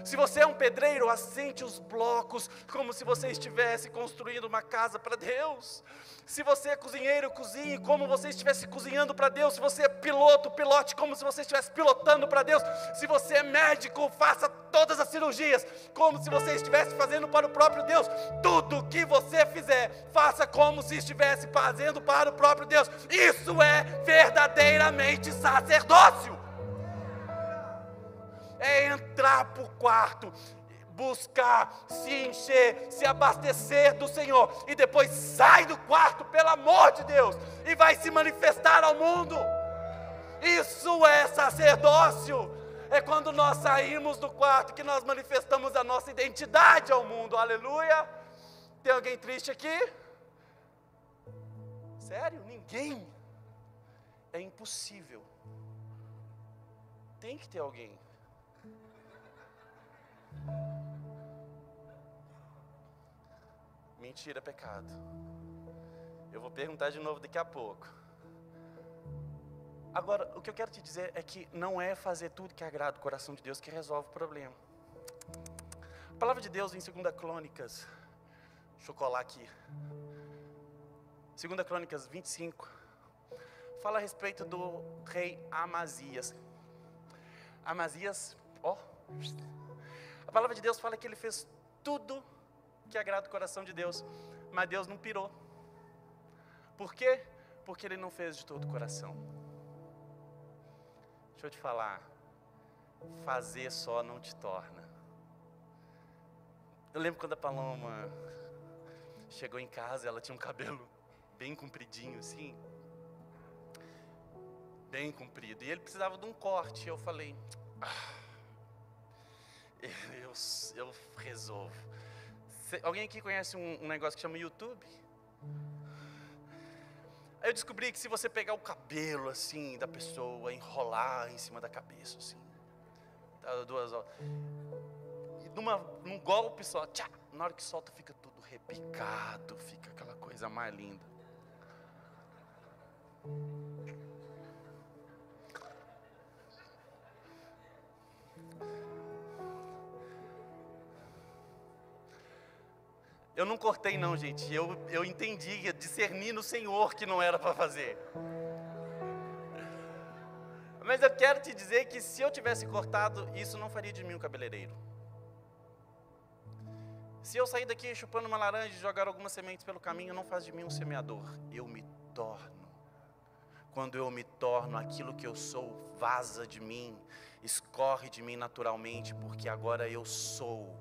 Se você é um pedreiro, assente os blocos como se você estivesse construindo uma casa para Deus. Se você é cozinheiro, cozinhe como você estivesse cozinhando para Deus. Se você é piloto, pilote como se você estivesse pilotando para Deus. Se você é médico, faça todas as cirurgias como se você estivesse fazendo para o próprio Deus. Tudo que você fizer, faça como se estivesse fazendo para o próprio Deus. Isso é verdadeiramente sacerdócio. É entrar para o quarto, buscar, se encher, se abastecer do Senhor, e depois sai do quarto, pelo amor de Deus, e vai se manifestar ao mundo. Isso é sacerdócio. É quando nós saímos do quarto que nós manifestamos a nossa identidade ao mundo. Aleluia. Tem alguém triste aqui? Sério? Ninguém? É impossível. Tem que ter alguém. Mentira, pecado. Eu vou perguntar de novo daqui a pouco. Agora, o que eu quero te dizer é que não é fazer tudo que agrada o coração de Deus que resolve o problema. A palavra de Deus em 2 Crônicas, deixa eu colar aqui, 2 Crônicas 25, fala a respeito do rei Amazias. Amazias, a palavra de Deus fala que ele fez tudo que agrada o coração de Deus, mas Deus não pirou. Por quê? Porque ele não fez de todo o coração. Deixa eu te falar, fazer só não te torna. Eu lembro quando a Paloma chegou em casa, ela tinha um cabelo bem compridinho assim, bem comprido, e ele precisava de um corte. Eu falei, eu resolvo. Alguém aqui conhece um negócio que chama YouTube? Aí eu descobri que se você pegar o cabelo assim da pessoa, enrolar em cima da cabeça assim, duas horas, e num golpe só, tchá, na hora que solta fica tudo repicado, fica aquela coisa mais linda. Eu não cortei não, gente, eu entendi, discerni no Senhor que não era para fazer. Mas eu quero te dizer que se eu tivesse cortado, isso não faria de mim um cabeleireiro. Se eu sair daqui chupando uma laranja e jogar algumas sementes pelo caminho, não faz de mim um semeador. Eu me torno. Quando eu me torno, aquilo que eu sou vaza de mim, escorre de mim naturalmente, porque agora eu sou.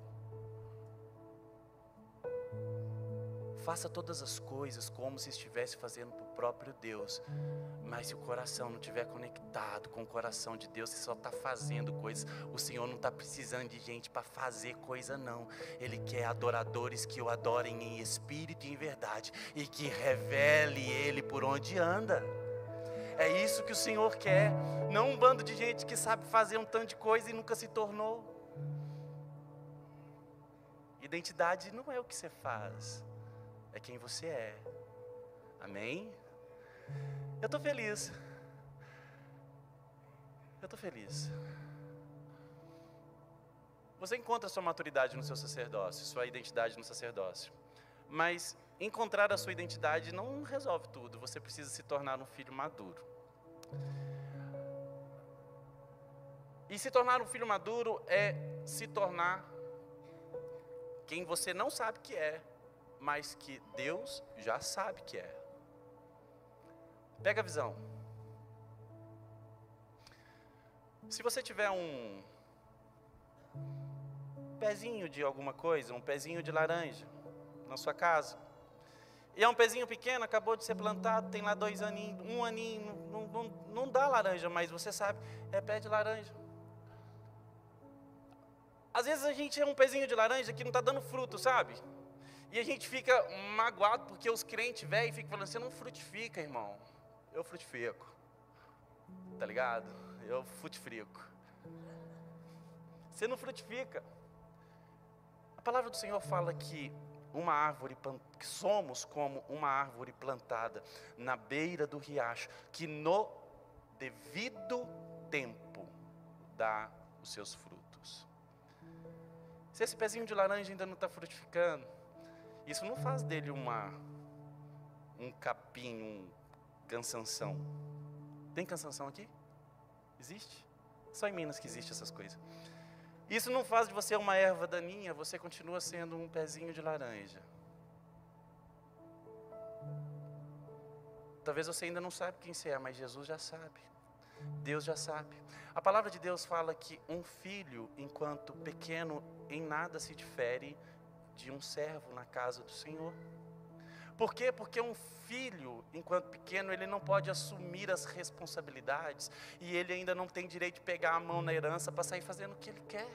Faça todas as coisas como se estivesse fazendo para o próprio Deus. Mas se o coração não estiver conectado com o coração de Deus, você só está fazendo coisas. O Senhor não está precisando de gente para fazer coisa não. Ele quer adoradores que o adorem em espírito e em verdade, e que revele Ele por onde anda. É isso que o Senhor quer. Não um bando de gente que sabe fazer um tanto de coisa e nunca se tornou. Identidade não é o que você faz, é quem você é. Amém? Eu estou feliz. Eu estou feliz. Você encontra a sua maturidade no seu sacerdócio, sua identidade no sacerdócio. Mas encontrar a sua identidade não resolve tudo. Você precisa se tornar um filho maduro. E se tornar um filho maduro é se tornar quem você não sabe que é, mas que Deus já sabe que é. Pega a visão. Se você tiver um pezinho de alguma coisa, um pezinho de laranja na sua casa, e é um pezinho pequeno, acabou de ser plantado, tem lá 2 aninhos, 1 aninho, não dá laranja, mas você sabe, é pé de laranja. Às vezes a gente é um pezinho de laranja que não está dando fruto, sabe? E a gente fica magoado porque os crentes velhos ficam falando, você não frutifica, irmão. Eu frutifico. Tá ligado? Eu frutifico. Você não frutifica. A palavra do Senhor fala que somos como uma árvore plantada na beira do riacho, que no devido tempo dá os seus frutos. Se esse pezinho de laranja ainda não está frutificando, isso não faz dele um capim, um cansanção. Tem cansanção aqui? Existe? Só em Minas que existe essas coisas. Isso não faz de você uma erva daninha, você continua sendo um pezinho de laranja. Talvez você ainda não saiba quem você é, mas Jesus já sabe. Deus já sabe. A palavra de Deus fala que um filho, enquanto pequeno, em nada se difere de um servo na casa do Senhor. Por quê? Porque um filho, enquanto pequeno, ele não pode assumir as responsabilidades e ele ainda não tem direito de pegar a mão na herança para sair fazendo o que ele quer.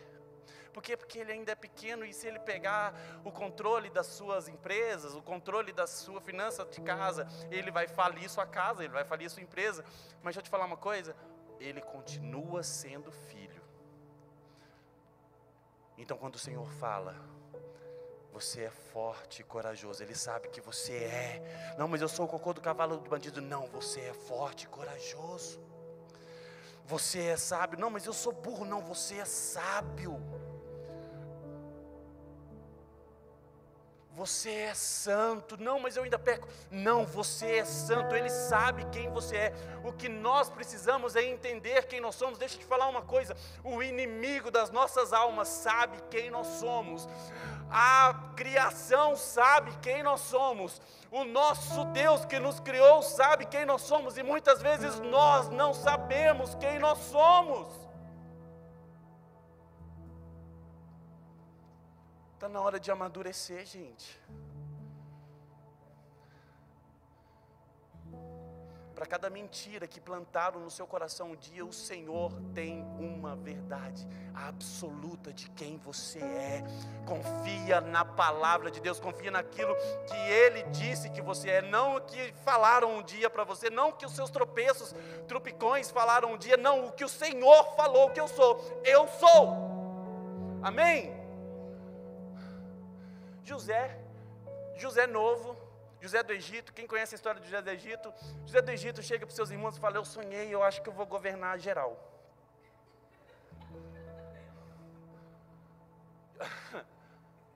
Por quê? Porque ele ainda é pequeno e se ele pegar o controle das suas empresas, o controle da sua finança de casa, ele vai falir sua casa, ele vai falir sua empresa. Mas deixa eu te falar uma coisa, ele continua sendo filho. Então quando o Senhor fala, você é forte e corajoso, Ele sabe que você é. Não, mas eu sou o cocô do cavalo do bandido. Não, você é forte e corajoso. Você é sábio. Não, mas eu sou burro. Não, você é sábio. Você é santo. Não, mas eu ainda peco. Não, você é santo. Ele sabe quem você é. O que nós precisamos é entender quem nós somos. Deixa eu te falar uma coisa. O inimigo das nossas almas sabe quem nós somos. A criação sabe quem nós somos. O nosso Deus que nos criou sabe quem nós somos. E muitas vezes nós não sabemos quem nós somos. Está na hora de amadurecer, gente. Para cada mentira que plantaram no seu coração um dia, o Senhor tem uma verdade absoluta de quem você é. Confia na palavra de Deus, confia naquilo que Ele disse que você é, não o que falaram um dia para você, não o que os seus tropeços, tropicões falaram um dia, não, o que o Senhor falou que eu sou. Eu sou. Amém? José novo, José do Egito. Quem conhece a história de José do Egito? José do Egito chega para os seus irmãos e fala: eu sonhei, eu acho que eu vou governar geral.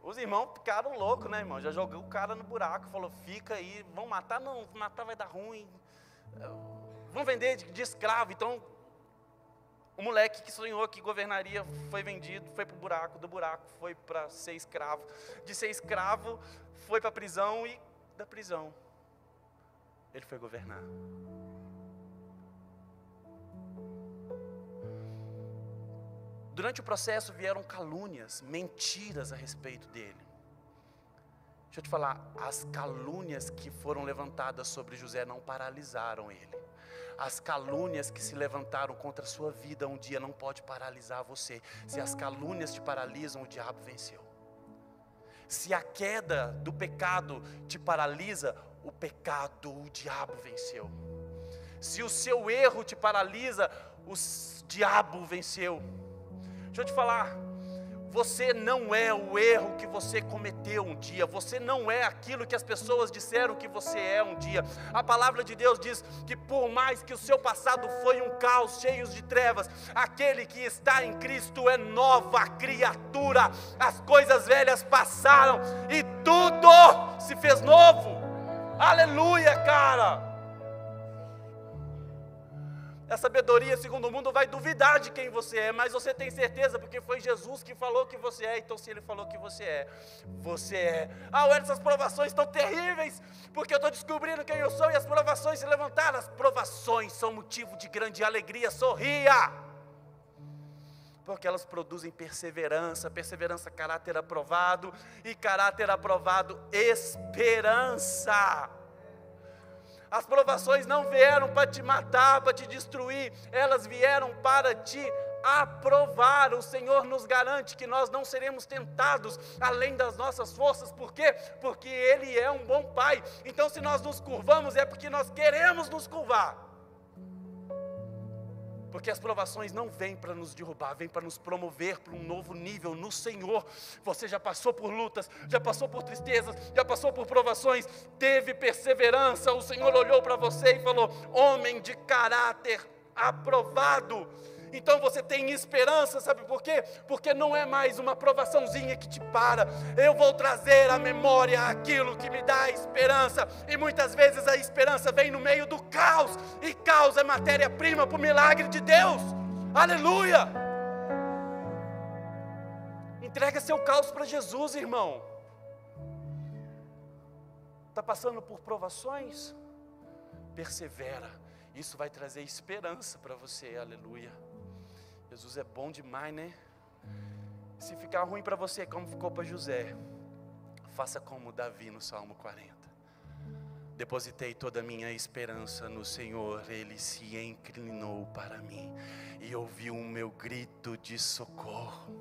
Os irmãos ficaram loucos, né, irmão? Já jogou o cara no buraco, falou: fica aí, vão matar? Não, matar vai dar ruim. Vão vender de escravo. Então, o moleque que sonhou que governaria foi vendido, foi para o buraco, do buraco foi para ser escravo. De ser escravo, foi para a prisão e da prisão ele foi governar. Durante o processo vieram calúnias, mentiras a respeito dele. Deixa eu te falar, as calúnias que foram levantadas sobre José não paralisaram ele. As calúnias que se levantaram contra a sua vida um dia não pode paralisar você. Se as calúnias te paralisam, o diabo venceu. Se a queda do pecado te paralisa, o diabo venceu. Se o seu erro te paralisa, o diabo venceu. Deixa eu te falar, você não é o erro que você cometeu um dia, você não é aquilo que as pessoas disseram que você é um dia. A palavra de Deus diz que por mais que o seu passado foi um caos, cheio de trevas, aquele que está em Cristo é nova criatura. As coisas velhas passaram e tudo se fez novo. Aleluia, cara! A sabedoria segundo o mundo vai duvidar de quem você é, mas você tem certeza porque foi Jesus que falou que você é. Então se Ele falou que você é, você é. Essas provações estão terríveis, porque eu estou descobrindo quem eu sou e as provações se levantaram. As provações são motivo de grande alegria, sorria, porque elas produzem perseverança, caráter aprovado, e caráter aprovado, esperança. As provações não vieram para te matar, para te destruir, elas vieram para te aprovar. O Senhor nos garante que nós não seremos tentados além das nossas forças. Por quê? Porque Ele é um bom Pai. Então se nós nos curvamos é porque nós queremos nos curvar. Porque as provações não vêm para nos derrubar, vêm para nos promover para um novo nível no Senhor. Você já passou por lutas, já passou por tristezas, já passou por provações, teve perseverança. O Senhor olhou para você e falou: homem de caráter aprovado. Então você tem esperança, sabe por quê? Porque não é mais uma provaçãozinha que te para. Eu vou trazer à memória aquilo que me dá esperança. E muitas vezes a esperança vem no meio do caos. E caos é matéria-prima para o milagre de Deus. Aleluia! Entrega seu caos para Jesus, irmão. Está passando por provações? Persevera. Isso vai trazer esperança para você, aleluia. Jesus é bom demais, né? Se ficar ruim para você, como ficou para José, faça como Davi no Salmo 40. Depositei toda a minha esperança no Senhor, Ele se inclinou para mim e ouviu o meu grito de socorro.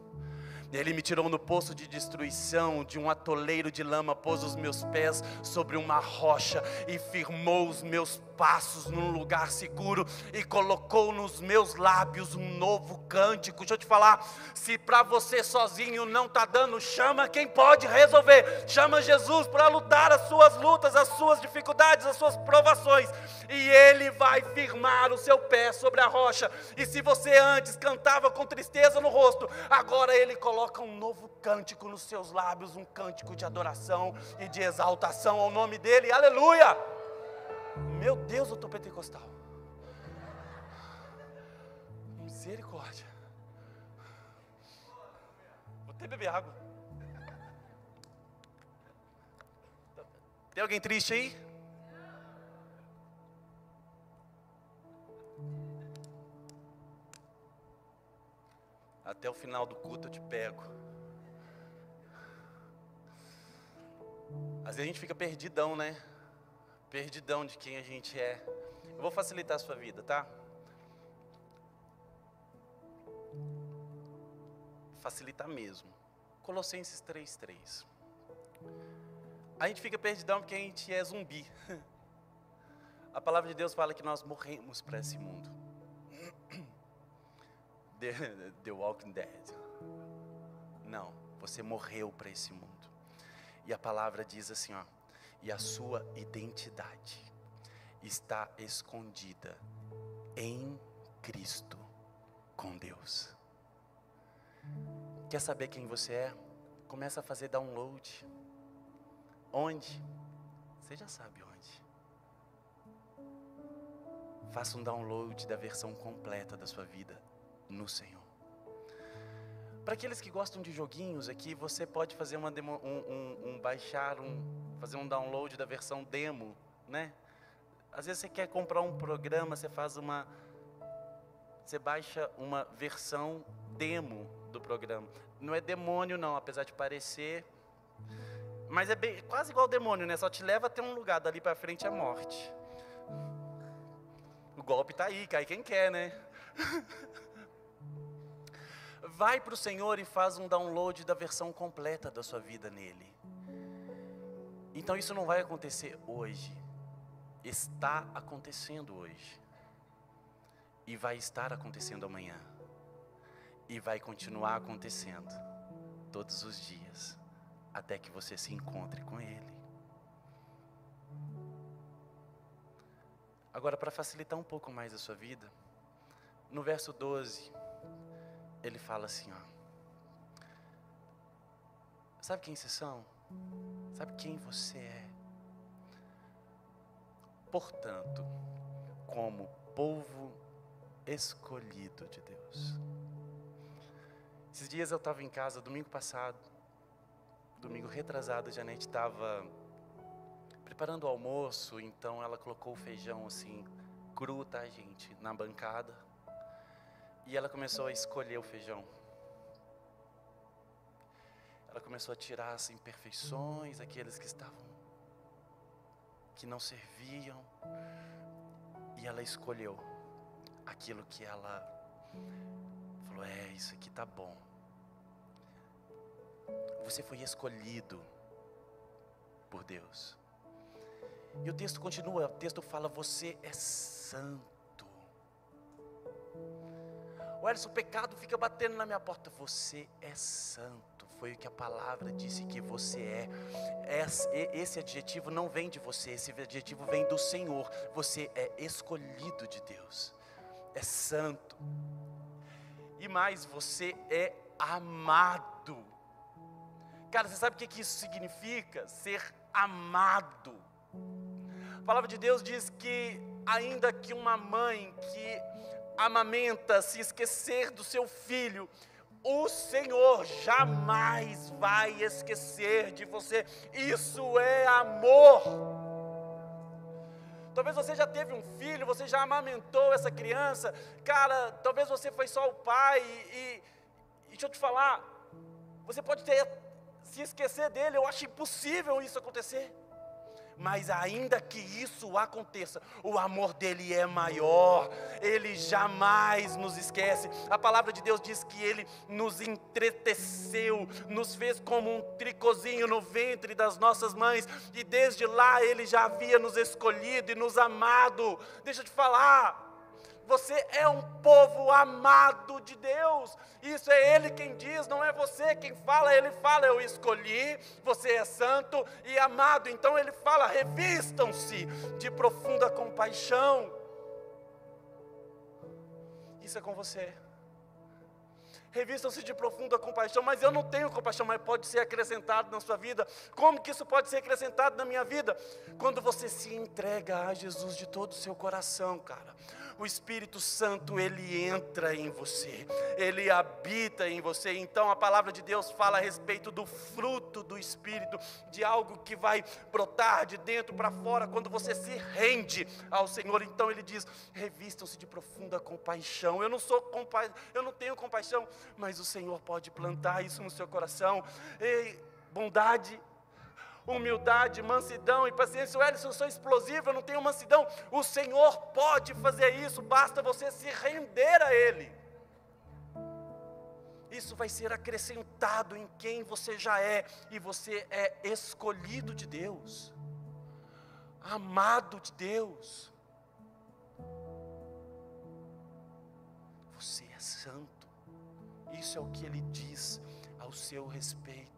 Ele me tirou no poço de destruição, de um atoleiro de lama, pôs os meus pés sobre uma rocha e firmou os meus passos num lugar seguro e colocou nos meus lábios um novo cântico. Deixa eu te falar, se para você sozinho não está dando, chama quem pode resolver, chama Jesus para lutar as suas lutas, as suas dificuldades, as suas provações, e Ele vai firmar o seu pé sobre a rocha. E se você antes cantava com tristeza no rosto, agora Ele coloca um novo cântico nos seus lábios, um cântico de adoração e de exaltação ao nome dEle, aleluia! Meu Deus, eu estou pentecostal. Misericórdia. Vou até beber água. Tem alguém triste aí? Até o final do culto eu te pego. Às vezes a gente fica perdidão, né? Perdidão de quem a gente é. Eu vou facilitar a sua vida, tá? Facilitar mesmo. Colossenses 3:3. A gente fica perdidão porque a gente é zumbi. A palavra de Deus fala que nós morremos para esse mundo. The Walking Dead. Não, você morreu para esse mundo. E a palavra diz assim, ó: e a sua identidade está escondida em Cristo com Deus. Quer saber quem você é? Começa a fazer download. Onde? Você já sabe onde. Faça um download da versão completa da sua vida no Senhor. Para aqueles que gostam de joguinhos aqui, você pode fazer uma demo, fazer um download da versão demo, né? Às vezes você quer comprar um programa, você baixa uma versão demo do programa. Não é demônio não, apesar de parecer, mas é quase igual demônio, né? Só te leva até um lugar, dali para frente é morte. O golpe tá aí, cai quem quer, né? Vai para o Senhor e faz um download da versão completa da sua vida nele. Então isso não vai acontecer hoje. Está acontecendo hoje. E vai estar acontecendo amanhã. E vai continuar acontecendo todos os dias, até que você se encontre com Ele. Agora, para facilitar um pouco mais a sua vida, no verso 12, ele fala assim, ó: sabe quem vocês são? Sabe quem você é? Portanto, como povo escolhido de Deus. Esses dias eu estava em casa, domingo passado, domingo retrasado, a Janete estava preparando o almoço, então ela colocou o feijão assim, cru, tá, gente, na bancada. E ela começou a escolher o feijão. Ela começou a tirar as imperfeições, aqueles que não serviam. E ela escolheu aquilo que ela falou: isso aqui tá bom. Você foi escolhido por Deus. E o texto continua, o texto fala: você é santo. Wellington, o pecado fica batendo na minha porta. Você é santo, foi o que a palavra disse que você é. Esse adjetivo não vem de você, esse adjetivo vem do Senhor. Você é escolhido de Deus, é santo. E mais, você é amado. Cara, você sabe o que isso significa? Ser amado. A palavra de Deus diz que ainda que uma mãe que amamenta se esquecer do seu filho, o Senhor jamais vai esquecer de você. Isso é amor. Talvez você já teve um filho, você já amamentou essa criança. Cara, talvez você foi só o pai e deixa eu te falar, você pode se esquecer dele. Eu acho impossível isso acontecer. Mas ainda que isso aconteça, o amor dele é maior, ele jamais nos esquece. A palavra de Deus diz que ele nos entreteceu, nos fez como um tricôzinho no ventre das nossas mães, e desde lá ele já havia nos escolhido e nos amado. Deixa eu te falar, você é um povo amado de Deus. Isso é Ele quem diz, não é você quem fala. Ele fala, eu escolhi, você é santo e amado. Então Ele fala, revistam-se de profunda compaixão. Isso é com você. Revistam-se de profunda compaixão. Mas eu não tenho compaixão. Mas pode ser acrescentado na sua vida. Como que isso pode ser acrescentado na minha vida? Quando você se entrega a Jesus de todo o seu coração, cara. O Espírito Santo, Ele entra em você, Ele habita em você. Então a palavra de Deus fala a respeito do fruto do Espírito, de algo que vai brotar de dentro para fora, quando você se rende ao Senhor. Então Ele diz, revistam-se de profunda compaixão. Eu não tenho compaixão, mas o Senhor pode plantar isso no seu coração. Bondade, humildade, mansidão e paciência. Wellington, eu sou explosivo, eu não tenho mansidão. O Senhor pode fazer isso, basta você se render a Ele. Isso vai ser acrescentado em quem você já é, e você é escolhido de Deus, amado de Deus. Você é santo. Isso é o que Ele diz ao seu respeito.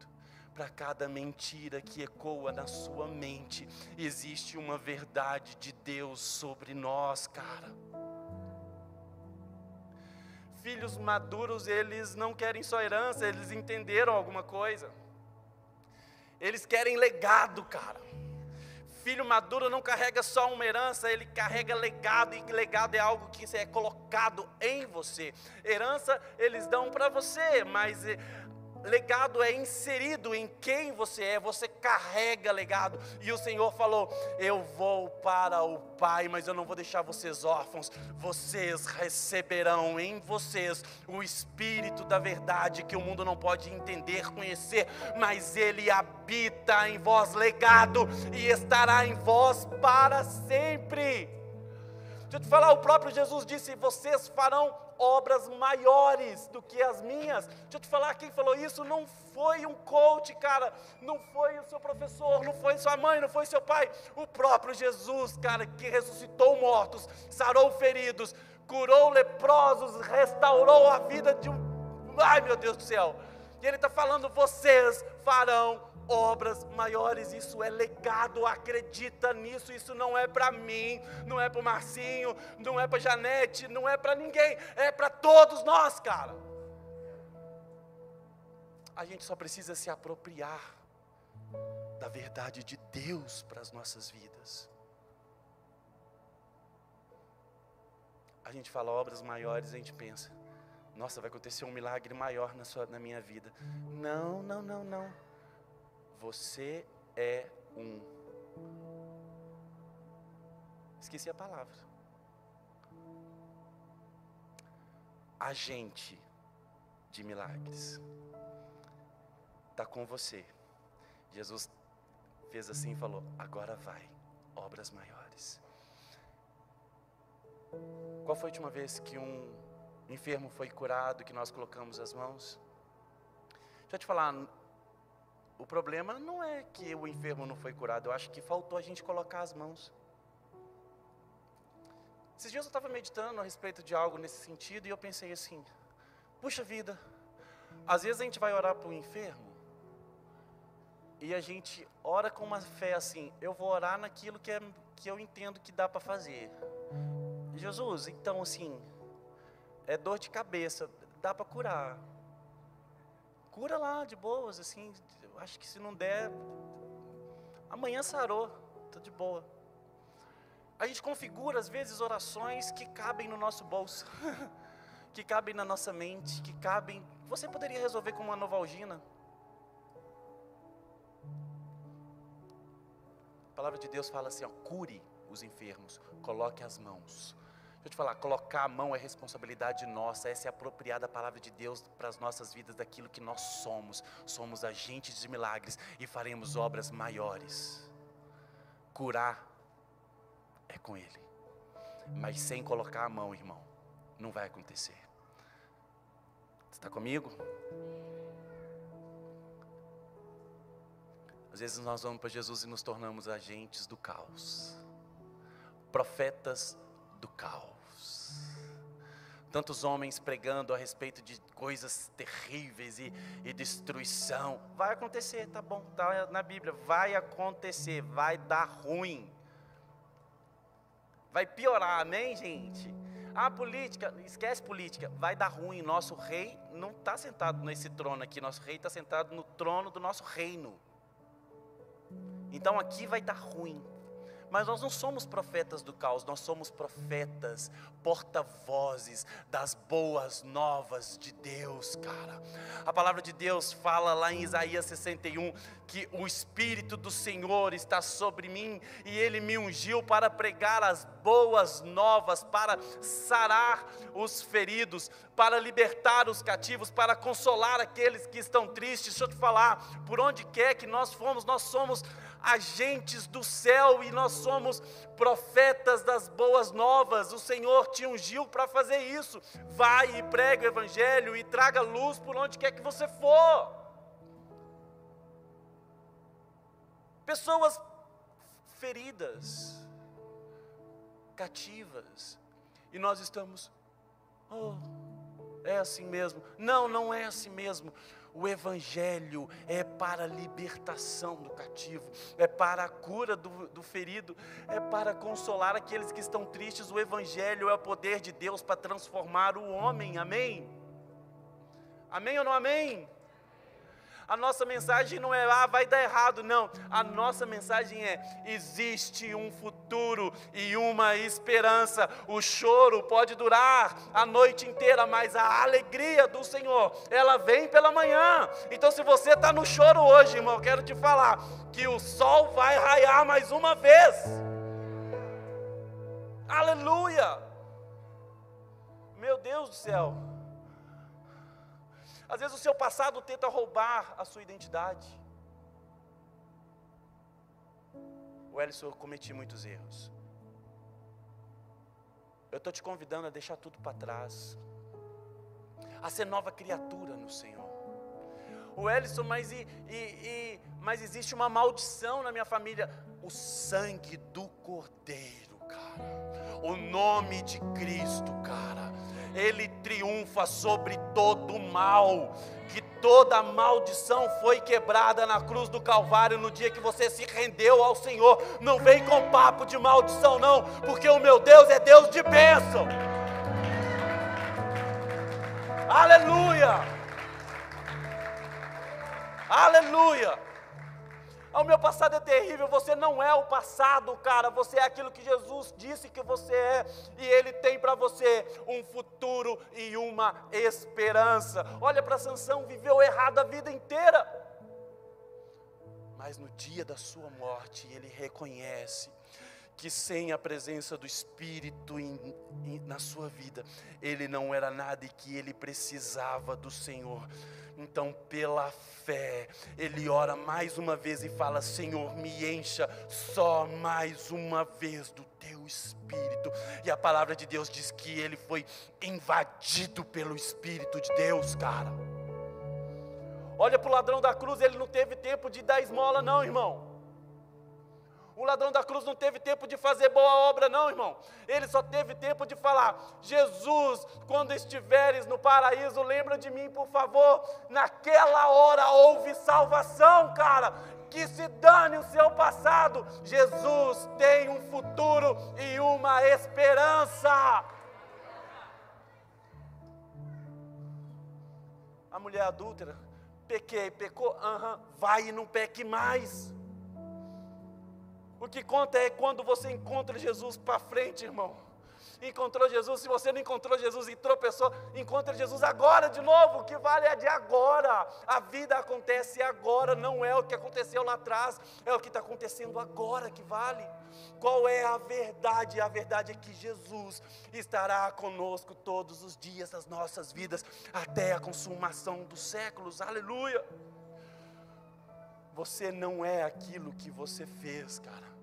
Para cada mentira que ecoa na sua mente, existe uma verdade de Deus sobre nós, cara. Filhos maduros, eles não querem só herança, eles entenderam alguma coisa. Eles querem legado, cara. Filho maduro não carrega só uma herança, ele carrega legado, e legado é algo que é colocado em você. Herança eles dão para você, mas legado é inserido em quem você é. Você carrega legado. E o Senhor falou, eu vou para o Pai, mas eu não vou deixar vocês órfãos. Vocês receberão em vocês o Espírito da verdade, que o mundo não pode entender, conhecer, mas Ele habita em vós, legado, e estará em vós para sempre. Deixa eu te falar, o próprio Jesus disse, vocês farão obras maiores do que as minhas. Deixa eu te falar, quem falou isso não foi um coach, cara, não foi o seu professor, não foi sua mãe, não foi seu pai, o próprio Jesus, cara, que ressuscitou mortos, sarou feridos, curou leprosos, restaurou a vida de ai meu Deus do céu, e Ele está falando, vocês farão obras maiores. Isso é legado, acredita nisso. Isso não é para mim, não é para o Marcinho, não é para Janete, não é para ninguém, é para todos nós, cara. A gente só precisa se apropriar da verdade de Deus para as nossas vidas. A gente fala obras maiores, a gente pensa, nossa, vai acontecer um milagre maior na minha vida. Não, não, não, não. Você é um, esqueci a palavra, agente de milagres. Está com você. Jesus fez assim e falou, agora vai, obras maiores. Qual foi a última vez que um enfermo foi curado, que nós colocamos as mãos? Deixa eu te falar, o problema não é que o enfermo não foi curado, eu acho que faltou a gente colocar as mãos. Esses dias eu estava meditando a respeito de algo nesse sentido e eu pensei assim, puxa vida, às vezes a gente vai orar para o enfermo e a gente ora com uma fé assim, eu vou orar naquilo que eu entendo que dá para fazer. Jesus, então assim, é dor de cabeça, dá para curar. Cura lá, de boas, assim, acho que se não der, amanhã sarou, tá de boa. A gente configura às vezes orações que cabem no nosso bolso, que cabem na nossa mente, que cabem, você poderia resolver com uma Novalgina. A palavra de Deus fala assim, ó, cure os enfermos, coloque as mãos. Deixa eu te falar, colocar a mão é responsabilidade nossa, essa é a apropriada palavra de Deus para as nossas vidas, daquilo que nós somos. Somos agentes de milagres e faremos obras maiores. Curar é com Ele, mas sem colocar a mão, irmão, não vai acontecer. Você está comigo? Às vezes nós vamos para Jesus e nos tornamos agentes do caos, profetas do caos. Tantos homens pregando a respeito de coisas terríveis e destruição. Vai acontecer, tá bom, está na Bíblia, vai acontecer, vai dar ruim. Vai piorar, amém, gente? A política, esquece política, vai dar ruim. Nosso rei não está sentado nesse trono aqui, nosso rei está sentado no trono do nosso reino. Então aqui vai dar ruim. Mas nós não somos profetas do caos, nós somos profetas, porta-vozes das boas novas de Deus, cara. A palavra de Deus fala lá em Isaías 61, que o Espírito do Senhor está sobre mim, e Ele me ungiu para pregar as boas novas, para sarar os feridos, para libertar os cativos, para consolar aqueles que estão tristes. Deixa eu te falar, por onde quer que nós fomos, nós somos agentes do céu e nós somos profetas das boas novas. O Senhor te ungiu para fazer isso. Vai e prega o Evangelho e traga luz por onde quer que você for. Pessoas feridas, cativas, e nós estamos, oh, é assim mesmo. Não, não é assim mesmo. O Evangelho é para a libertação do cativo, é para a cura do ferido, é para consolar aqueles que estão tristes. O Evangelho é o poder de Deus para transformar o homem, amém? Amém ou não amém? A nossa mensagem não é, vai dar errado, não. A nossa mensagem é, existe um futuro e uma esperança. O choro pode durar a noite inteira, mas a alegria do Senhor, ela vem pela manhã. Então se você está no choro hoje, irmão, eu quero te falar, que o sol vai raiar mais uma vez. Aleluia! Meu Deus do céu. Às vezes o seu passado tenta roubar a sua identidade. Wellington, eu cometi muitos erros. Eu estou te convidando a deixar tudo para trás, a ser nova criatura no Senhor. Wellington, mas existe uma maldição na minha família. O sangue do Cordeiro, cara, o nome de Cristo, cara, Ele triunfa sobre todo o mal, que toda maldição foi quebrada na cruz do Calvário no dia que você se rendeu ao Senhor. Não vem com papo de maldição não, porque o meu Deus é Deus de bênção. Aleluia! Aleluia! O meu passado é terrível. Você não é o passado, cara. Você é aquilo que Jesus disse que você é. E Ele tem para você um futuro e uma esperança. Olha para Sansão, viveu errado a vida inteira. Mas no dia da sua morte, ele reconhece que sem a presença do Espírito na sua vida, ele não era nada e que ele precisava do Senhor. Então, pela fé, ele ora mais uma vez e fala: Senhor, me encha só mais uma vez do teu Espírito. E a palavra de Deus diz que ele foi invadido pelo Espírito de Deus, cara. Olha para o ladrão da cruz, ele não teve tempo de dar esmola não, irmão. O ladrão da cruz não teve tempo de fazer boa obra, não, irmão. Ele só teve tempo de falar: Jesus, quando estiveres no paraíso, lembra de mim, por favor. Naquela hora houve salvação, cara. Que se dane o seu passado. Jesus tem um futuro e uma esperança. A mulher adúltera, pequei, pecou, vai e não peque mais. O que conta é quando você encontra Jesus para frente, irmão. Encontrou Jesus, se você não encontrou Jesus e tropeçou, encontra Jesus agora de novo. O que vale é de agora. A vida acontece agora, não é o que aconteceu lá atrás, é o que está acontecendo agora que vale. Qual é a verdade? A verdade é que Jesus estará conosco todos os dias das nossas vidas, até a consumação dos séculos, aleluia. Você não é aquilo que você fez, cara.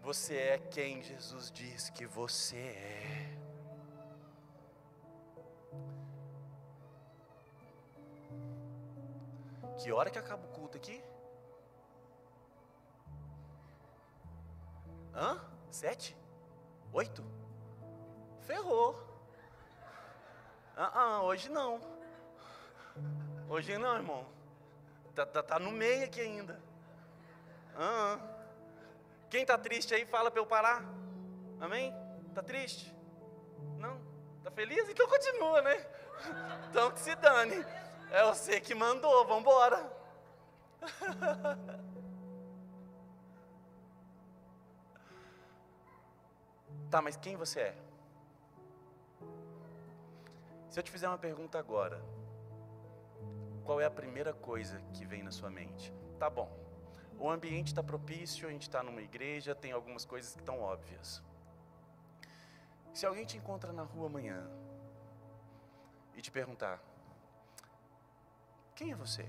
Você é quem Jesus diz que você é. Que hora que acaba o culto aqui? 7? 8? Ferrou. Hoje não. Hoje não, irmão. Tá no meio aqui ainda. Quem está triste aí, fala para eu parar. Amém? Está triste? Não? Está feliz? Então continua, né? Então que se dane. É você que mandou, vamos embora. Tá, mas quem você é? Se eu te fizer uma pergunta agora, qual é a primeira coisa que vem na sua mente? Tá bom, o ambiente está propício, a gente está numa igreja, tem algumas coisas que estão óbvias. Se alguém te encontra na rua amanhã e te perguntar: quem é você?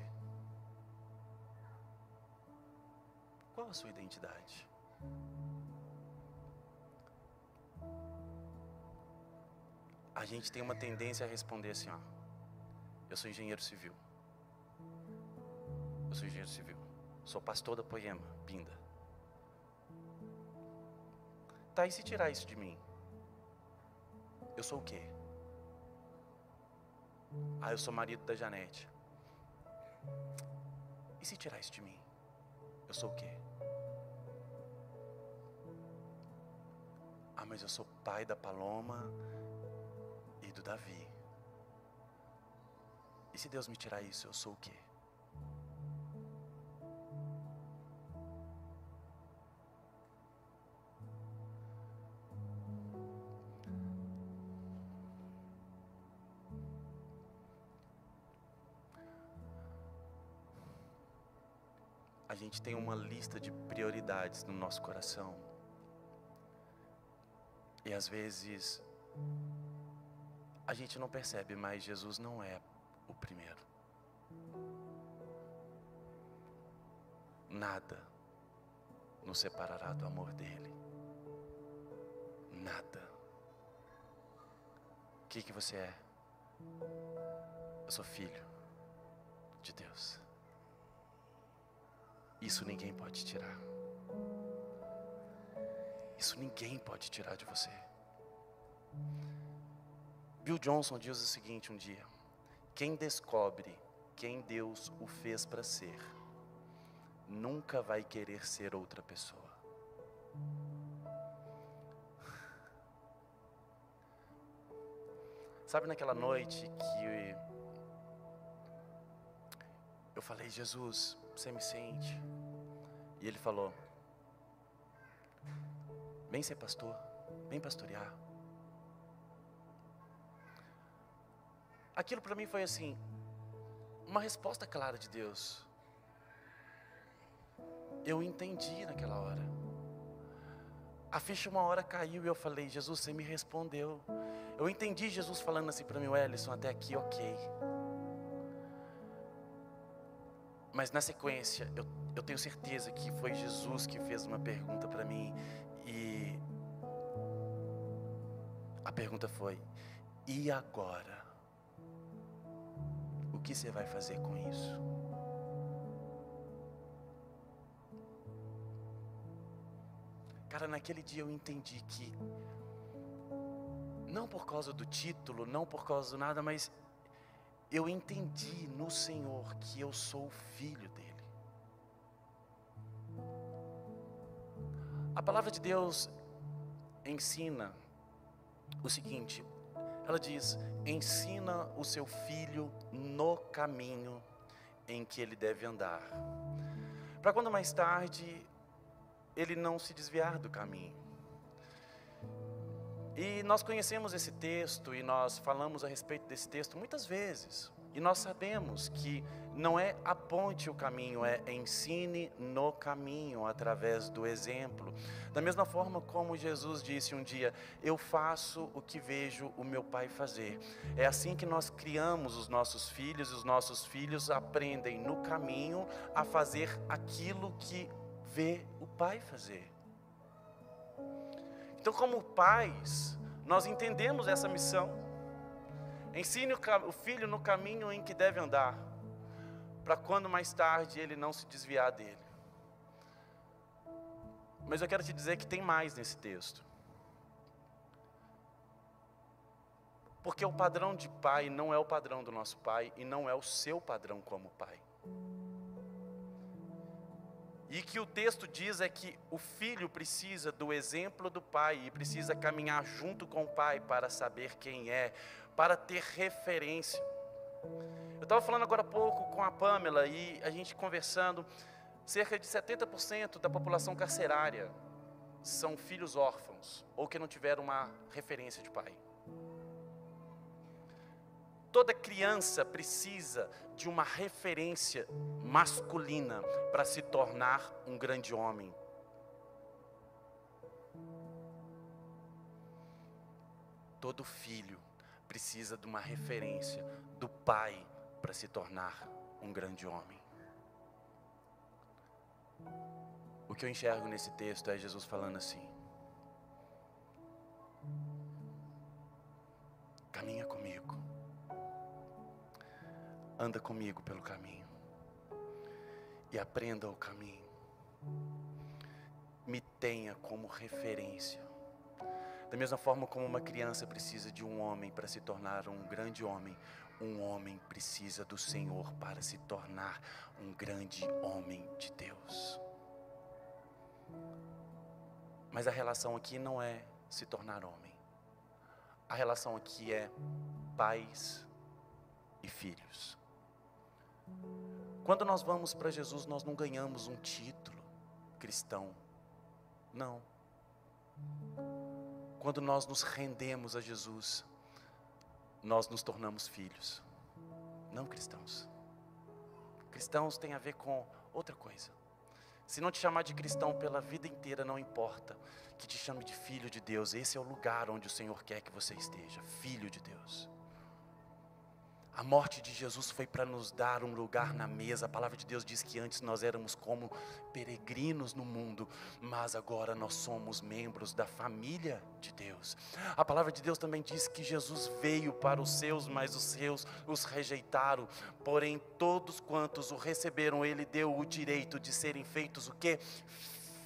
Qual a sua identidade? A gente tem uma tendência a responder assim, eu sou engenheiro civil. Eu sou engenheiro civil. Sou pastor da Poema, Pinda. Tá, e se tirar isso de mim? Eu sou o quê? Eu sou marido da Janete. E se tirar isso de mim? Eu sou o quê? Mas eu sou pai da Paloma e do Davi. E se Deus me tirar isso, eu sou o quê? A gente tem uma lista de prioridades no nosso coração. E às vezes a gente não percebe, mas Jesus não é o primeiro. Nada nos separará do amor dele. Nada. O que você é? Eu sou filho de Deus. Isso ninguém pode tirar. Isso ninguém pode tirar de você. Bill Johnson diz o seguinte um dia: quem descobre quem Deus o fez para ser, nunca vai querer ser outra pessoa. Sabe naquela noite que eu falei: Jesus, você me sente? E ele falou: vem ser pastor, vem pastorear. Aquilo para mim foi assim, uma resposta clara de Deus. Eu entendi naquela hora. A ficha uma hora caiu e eu falei: Jesus, você me respondeu. Eu entendi Jesus falando assim para mim: Wellington, até aqui ok. Mas na sequência, eu tenho certeza que foi Jesus que fez uma pergunta para mim. E a pergunta foi: e agora? O que você vai fazer com isso? Cara, naquele dia eu entendi que, não por causa do título, não por causa do nada, mas eu entendi no Senhor que eu sou filho dele. A palavra de Deus ensina o seguinte, ela diz: ensina o seu filho no caminho em que ele deve andar, para quando mais tarde ele não se desviar do caminho. E nós conhecemos esse texto e nós falamos a respeito desse texto muitas vezes. E nós sabemos que não é aponte o caminho, é ensine no caminho através do exemplo. Da mesma forma como Jesus disse um dia: eu faço o que vejo o meu pai fazer. É assim que nós criamos os nossos filhos, e os nossos filhos aprendem no caminho a fazer aquilo que vê o pai fazer. Então, como pais, nós entendemos essa missão. Ensine o filho no caminho em que deve andar, para quando mais tarde ele não se desviar dele. Mas eu quero te dizer que tem mais nesse texto. Porque o padrão de pai não é o padrão do nosso pai e não é o seu padrão como pai. E que o texto diz é que o filho precisa do exemplo do pai e precisa caminhar junto com o pai para saber quem é, para ter referência. Eu estava falando agora há pouco com a Pamela e a gente conversando, cerca de 70% da população carcerária são filhos órfãos ou que não tiveram uma referência de pai. Toda criança precisa de uma referência masculina para se tornar um grande homem. Todo filho precisa de uma referência do pai para se tornar um grande homem. O que eu enxergo nesse texto é Jesus falando assim: caminha comigo. Anda comigo pelo caminho e aprenda o caminho. Me tenha como referência. Da mesma forma como uma criança precisa de um homem para se tornar um grande homem, um homem precisa do Senhor para se tornar um grande homem de Deus. Mas a relação aqui não é se tornar homem. A relação aqui é pais e filhos. Quando nós vamos para Jesus, nós não ganhamos um título cristão. Não. Quando nós nos rendemos a Jesus, nós nos tornamos filhos, não cristãos. Cristãos tem a ver com outra coisa. Se não te chamar de cristão pela vida inteira, não importa. Que te chame de filho de Deus. Esse é o lugar onde o Senhor quer que você esteja, filho de Deus. A morte de Jesus foi para nos dar um lugar na mesa. A palavra de Deus diz que antes nós éramos como peregrinos no mundo, mas agora nós somos membros da família de Deus. A palavra de Deus também diz que Jesus veio para os seus, mas os seus os rejeitaram. Porém, todos quantos o receberam, Ele deu o direito de serem feitos o quê?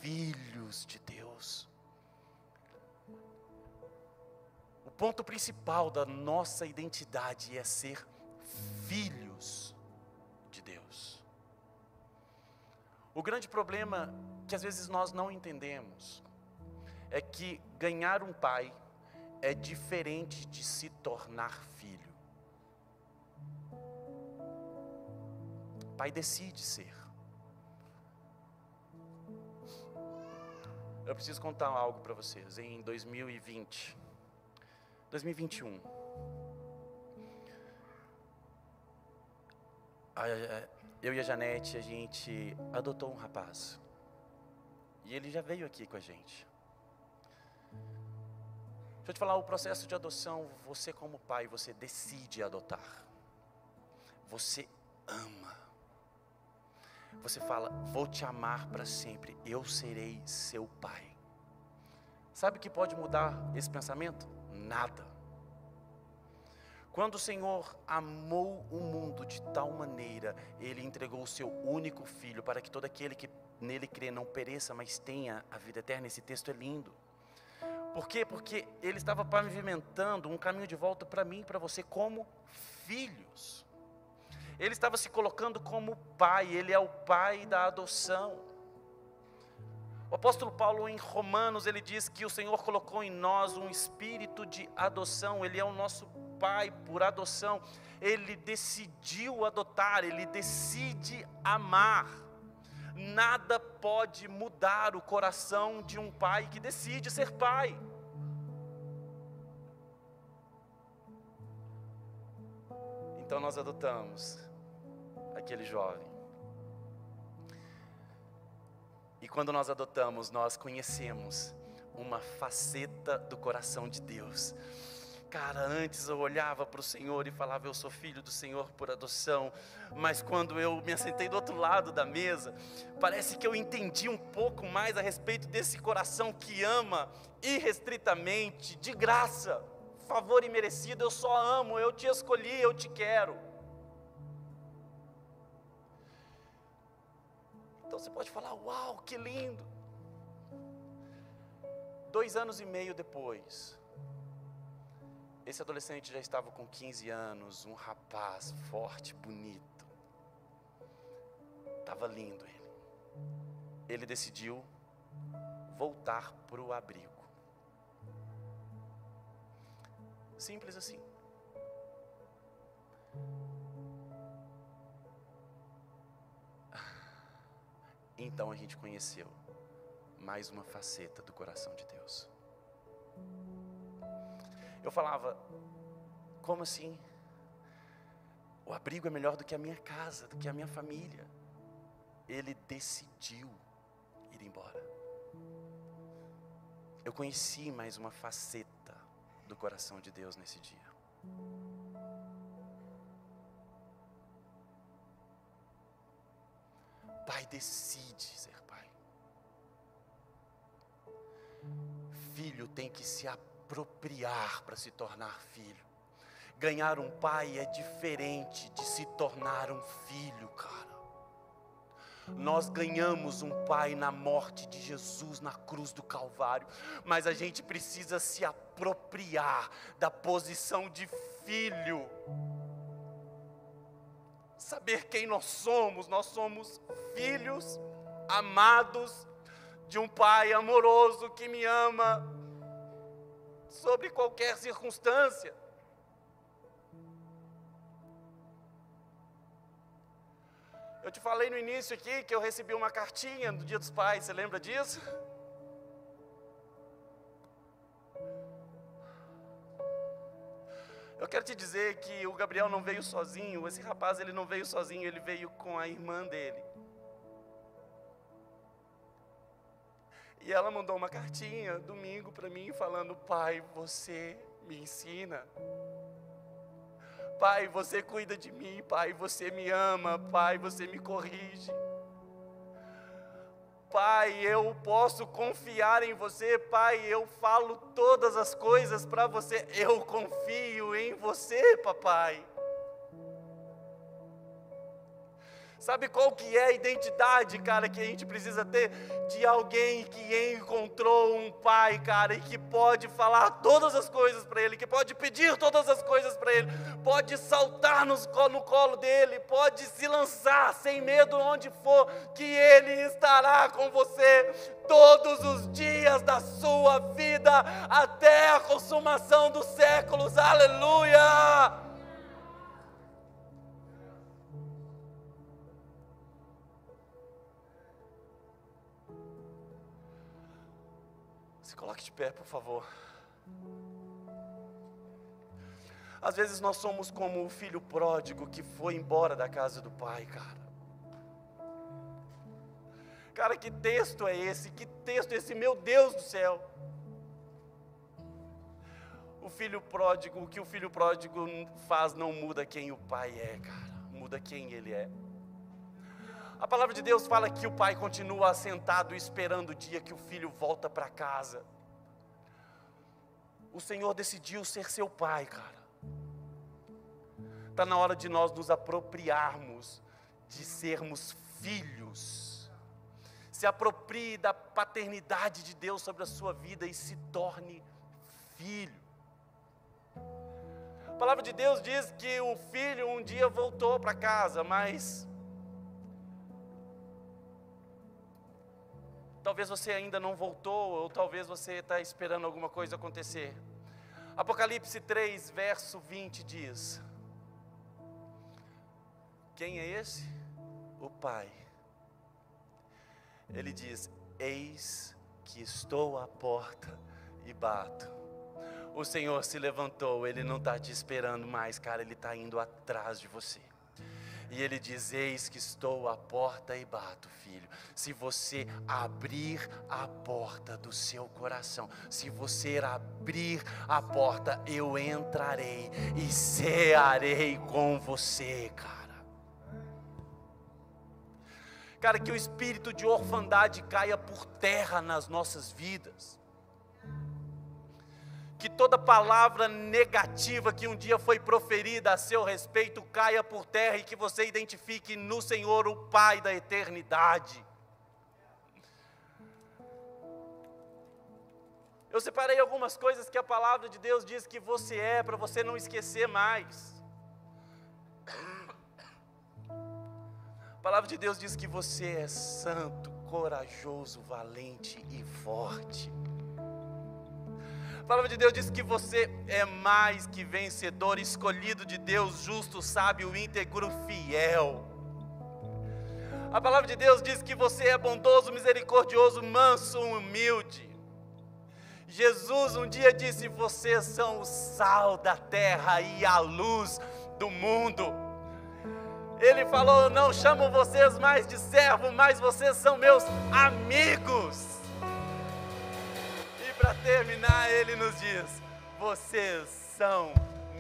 Filhos de Deus. O ponto principal da nossa identidade é ser filhos de Deus. O grande problema que às vezes nós não entendemos é que ganhar um pai é diferente de se tornar filho. O pai decide ser. Eu preciso contar algo para vocês. Em 2021, eu e a Janete, a gente adotou um rapaz. E ele já veio aqui com a gente. Deixa eu te falar, o processo de adoção, você como pai, você decide adotar. Você ama. Você fala, vou te amar para sempre, eu serei seu pai. Sabe o que pode mudar esse pensamento? Nada. Quando o Senhor amou o mundo de tal maneira, Ele entregou o seu único Filho, para que todo aquele que nele crê não pereça, mas tenha a vida eterna. Esse texto é lindo. Por quê? Porque Ele estava pavimentando um caminho de volta para mim e para você como filhos. Ele estava se colocando como pai, Ele é o pai da adoção. O apóstolo Paulo, em Romanos, ele diz que o Senhor colocou em nós um espírito de adoção. Ele é o nosso pai por adoção. Ele decidiu adotar, Ele decide amar. Nada pode mudar o coração de um pai que decide ser pai. Então nós adotamos aquele jovem. E quando nós adotamos, nós conhecemos uma faceta do coração de Deus. Cara, antes eu olhava para o Senhor e falava, eu sou filho do Senhor por adoção. Mas quando eu me assentei do outro lado da mesa, parece que eu entendi um pouco mais a respeito desse coração que ama irrestritamente, de graça, favor imerecido. Eu só amo, eu te escolhi, eu te quero. Então você pode falar, uau, que lindo. 2 anos e meio depois, esse adolescente já estava com 15 anos, um rapaz forte, bonito. Estava lindo ele. Ele decidiu voltar para o abrigo. Simples assim. Então a gente conheceu mais uma faceta do coração de Deus. Eu falava, como assim? O abrigo é melhor do que a minha casa, do que a minha família. Ele decidiu ir embora. Eu conheci mais uma faceta do coração de Deus nesse dia. Pai decide ser pai. Filho tem que se apropriar para se tornar filho. Ganhar um pai é diferente de se tornar um filho, cara. Nós ganhamos um pai na morte de Jesus na cruz do Calvário, mas a gente precisa se apropriar da posição de filho. Saber quem nós somos filhos amados de um pai amoroso que me ama sobre qualquer circunstância. Eu te falei no início aqui que eu recebi uma cartinha no Dia dos Pais, você lembra disso? Eu quero te dizer que o Gabriel não veio sozinho, esse rapaz ele não veio sozinho, ele veio com a irmã dele. E ela mandou uma cartinha domingo para mim falando, pai, você me ensina. Pai, você cuida de mim, pai, você me ama, pai, você me corrige. Pai, eu posso confiar em você, pai, eu falo todas as coisas para você, eu confio em você, papai. Sabe qual que é a identidade, cara, que a gente precisa ter? De alguém que encontrou um pai, cara, e que pode falar todas as coisas para ele, que pode pedir todas as coisas para ele, pode saltar no colo dele, pode se lançar sem medo onde for, que ele estará com você todos os dias da sua vida, até a consumação dos séculos, aleluia! Se coloque de pé, por favor. Às vezes nós somos como o filho pródigo que foi embora da casa do pai, cara. Cara, que texto é esse? Que texto é esse? Meu Deus do céu! O que o filho pródigo faz não muda quem o pai é, cara. Muda quem ele é. A palavra de Deus fala que o pai continua assentado esperando o dia que o filho volta para casa. O Senhor decidiu ser seu pai, cara. está na hora de nós nos apropriarmos de sermos filhos. Se aproprie da paternidade de Deus sobre a sua vida e se torne filho. A palavra de Deus diz que o filho um dia voltou para casa, mas talvez você ainda não voltou, ou talvez você está esperando alguma coisa acontecer. Apocalipse 3, verso 20 diz: quem é esse? O Pai. Ele diz: eis que estou à porta e bato. O Senhor se levantou, Ele não está te esperando mais, cara, Ele está indo atrás de você. E Ele diz: eis que estou à porta e bato, filho. Se você abrir a porta do seu coração, se você abrir a porta, eu entrarei e cearei com você, cara. Cara, que o espírito de orfandade caia por terra nas nossas vidas. Que toda palavra negativa que um dia foi proferida a seu respeito caia por terra e que você identifique no Senhor o Pai da eternidade. Eu separei algumas coisas que a palavra de Deus diz que você é, para você não esquecer mais. A palavra de Deus diz que você é santo, corajoso, valente e forte. A palavra de Deus diz que você é mais que vencedor, escolhido de Deus, justo, sábio, íntegro, fiel. A palavra de Deus diz que você é bondoso, misericordioso, manso, humilde. Jesus um dia disse: vocês são o sal da terra e a luz do mundo. Ele falou: não chamo vocês mais de servo, mas vocês são meus amigos. Para terminar, Ele nos diz: vocês são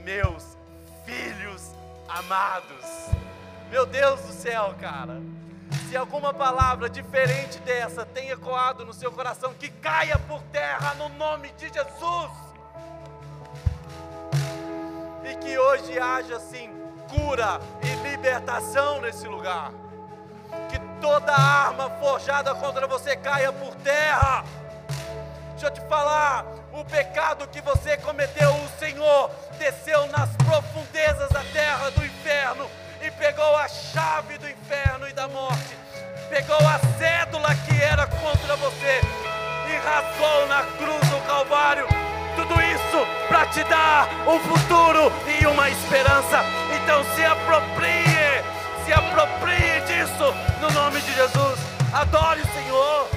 meus filhos amados. Meu Deus do céu, cara. Se alguma palavra diferente dessa tem ecoado no seu coração, que caia por terra no nome de Jesus. E que hoje haja assim cura e libertação nesse lugar. Que toda arma forjada contra você caia por terra. Deixa eu te falar, o pecado que você cometeu, o Senhor desceu nas profundezas da terra do inferno e pegou a chave do inferno e da morte, pegou a cédula que era contra você e rasgou na cruz do Calvário. Tudo isso para te dar um futuro e uma esperança. Então se aproprie disso no nome de Jesus. Adore o Senhor.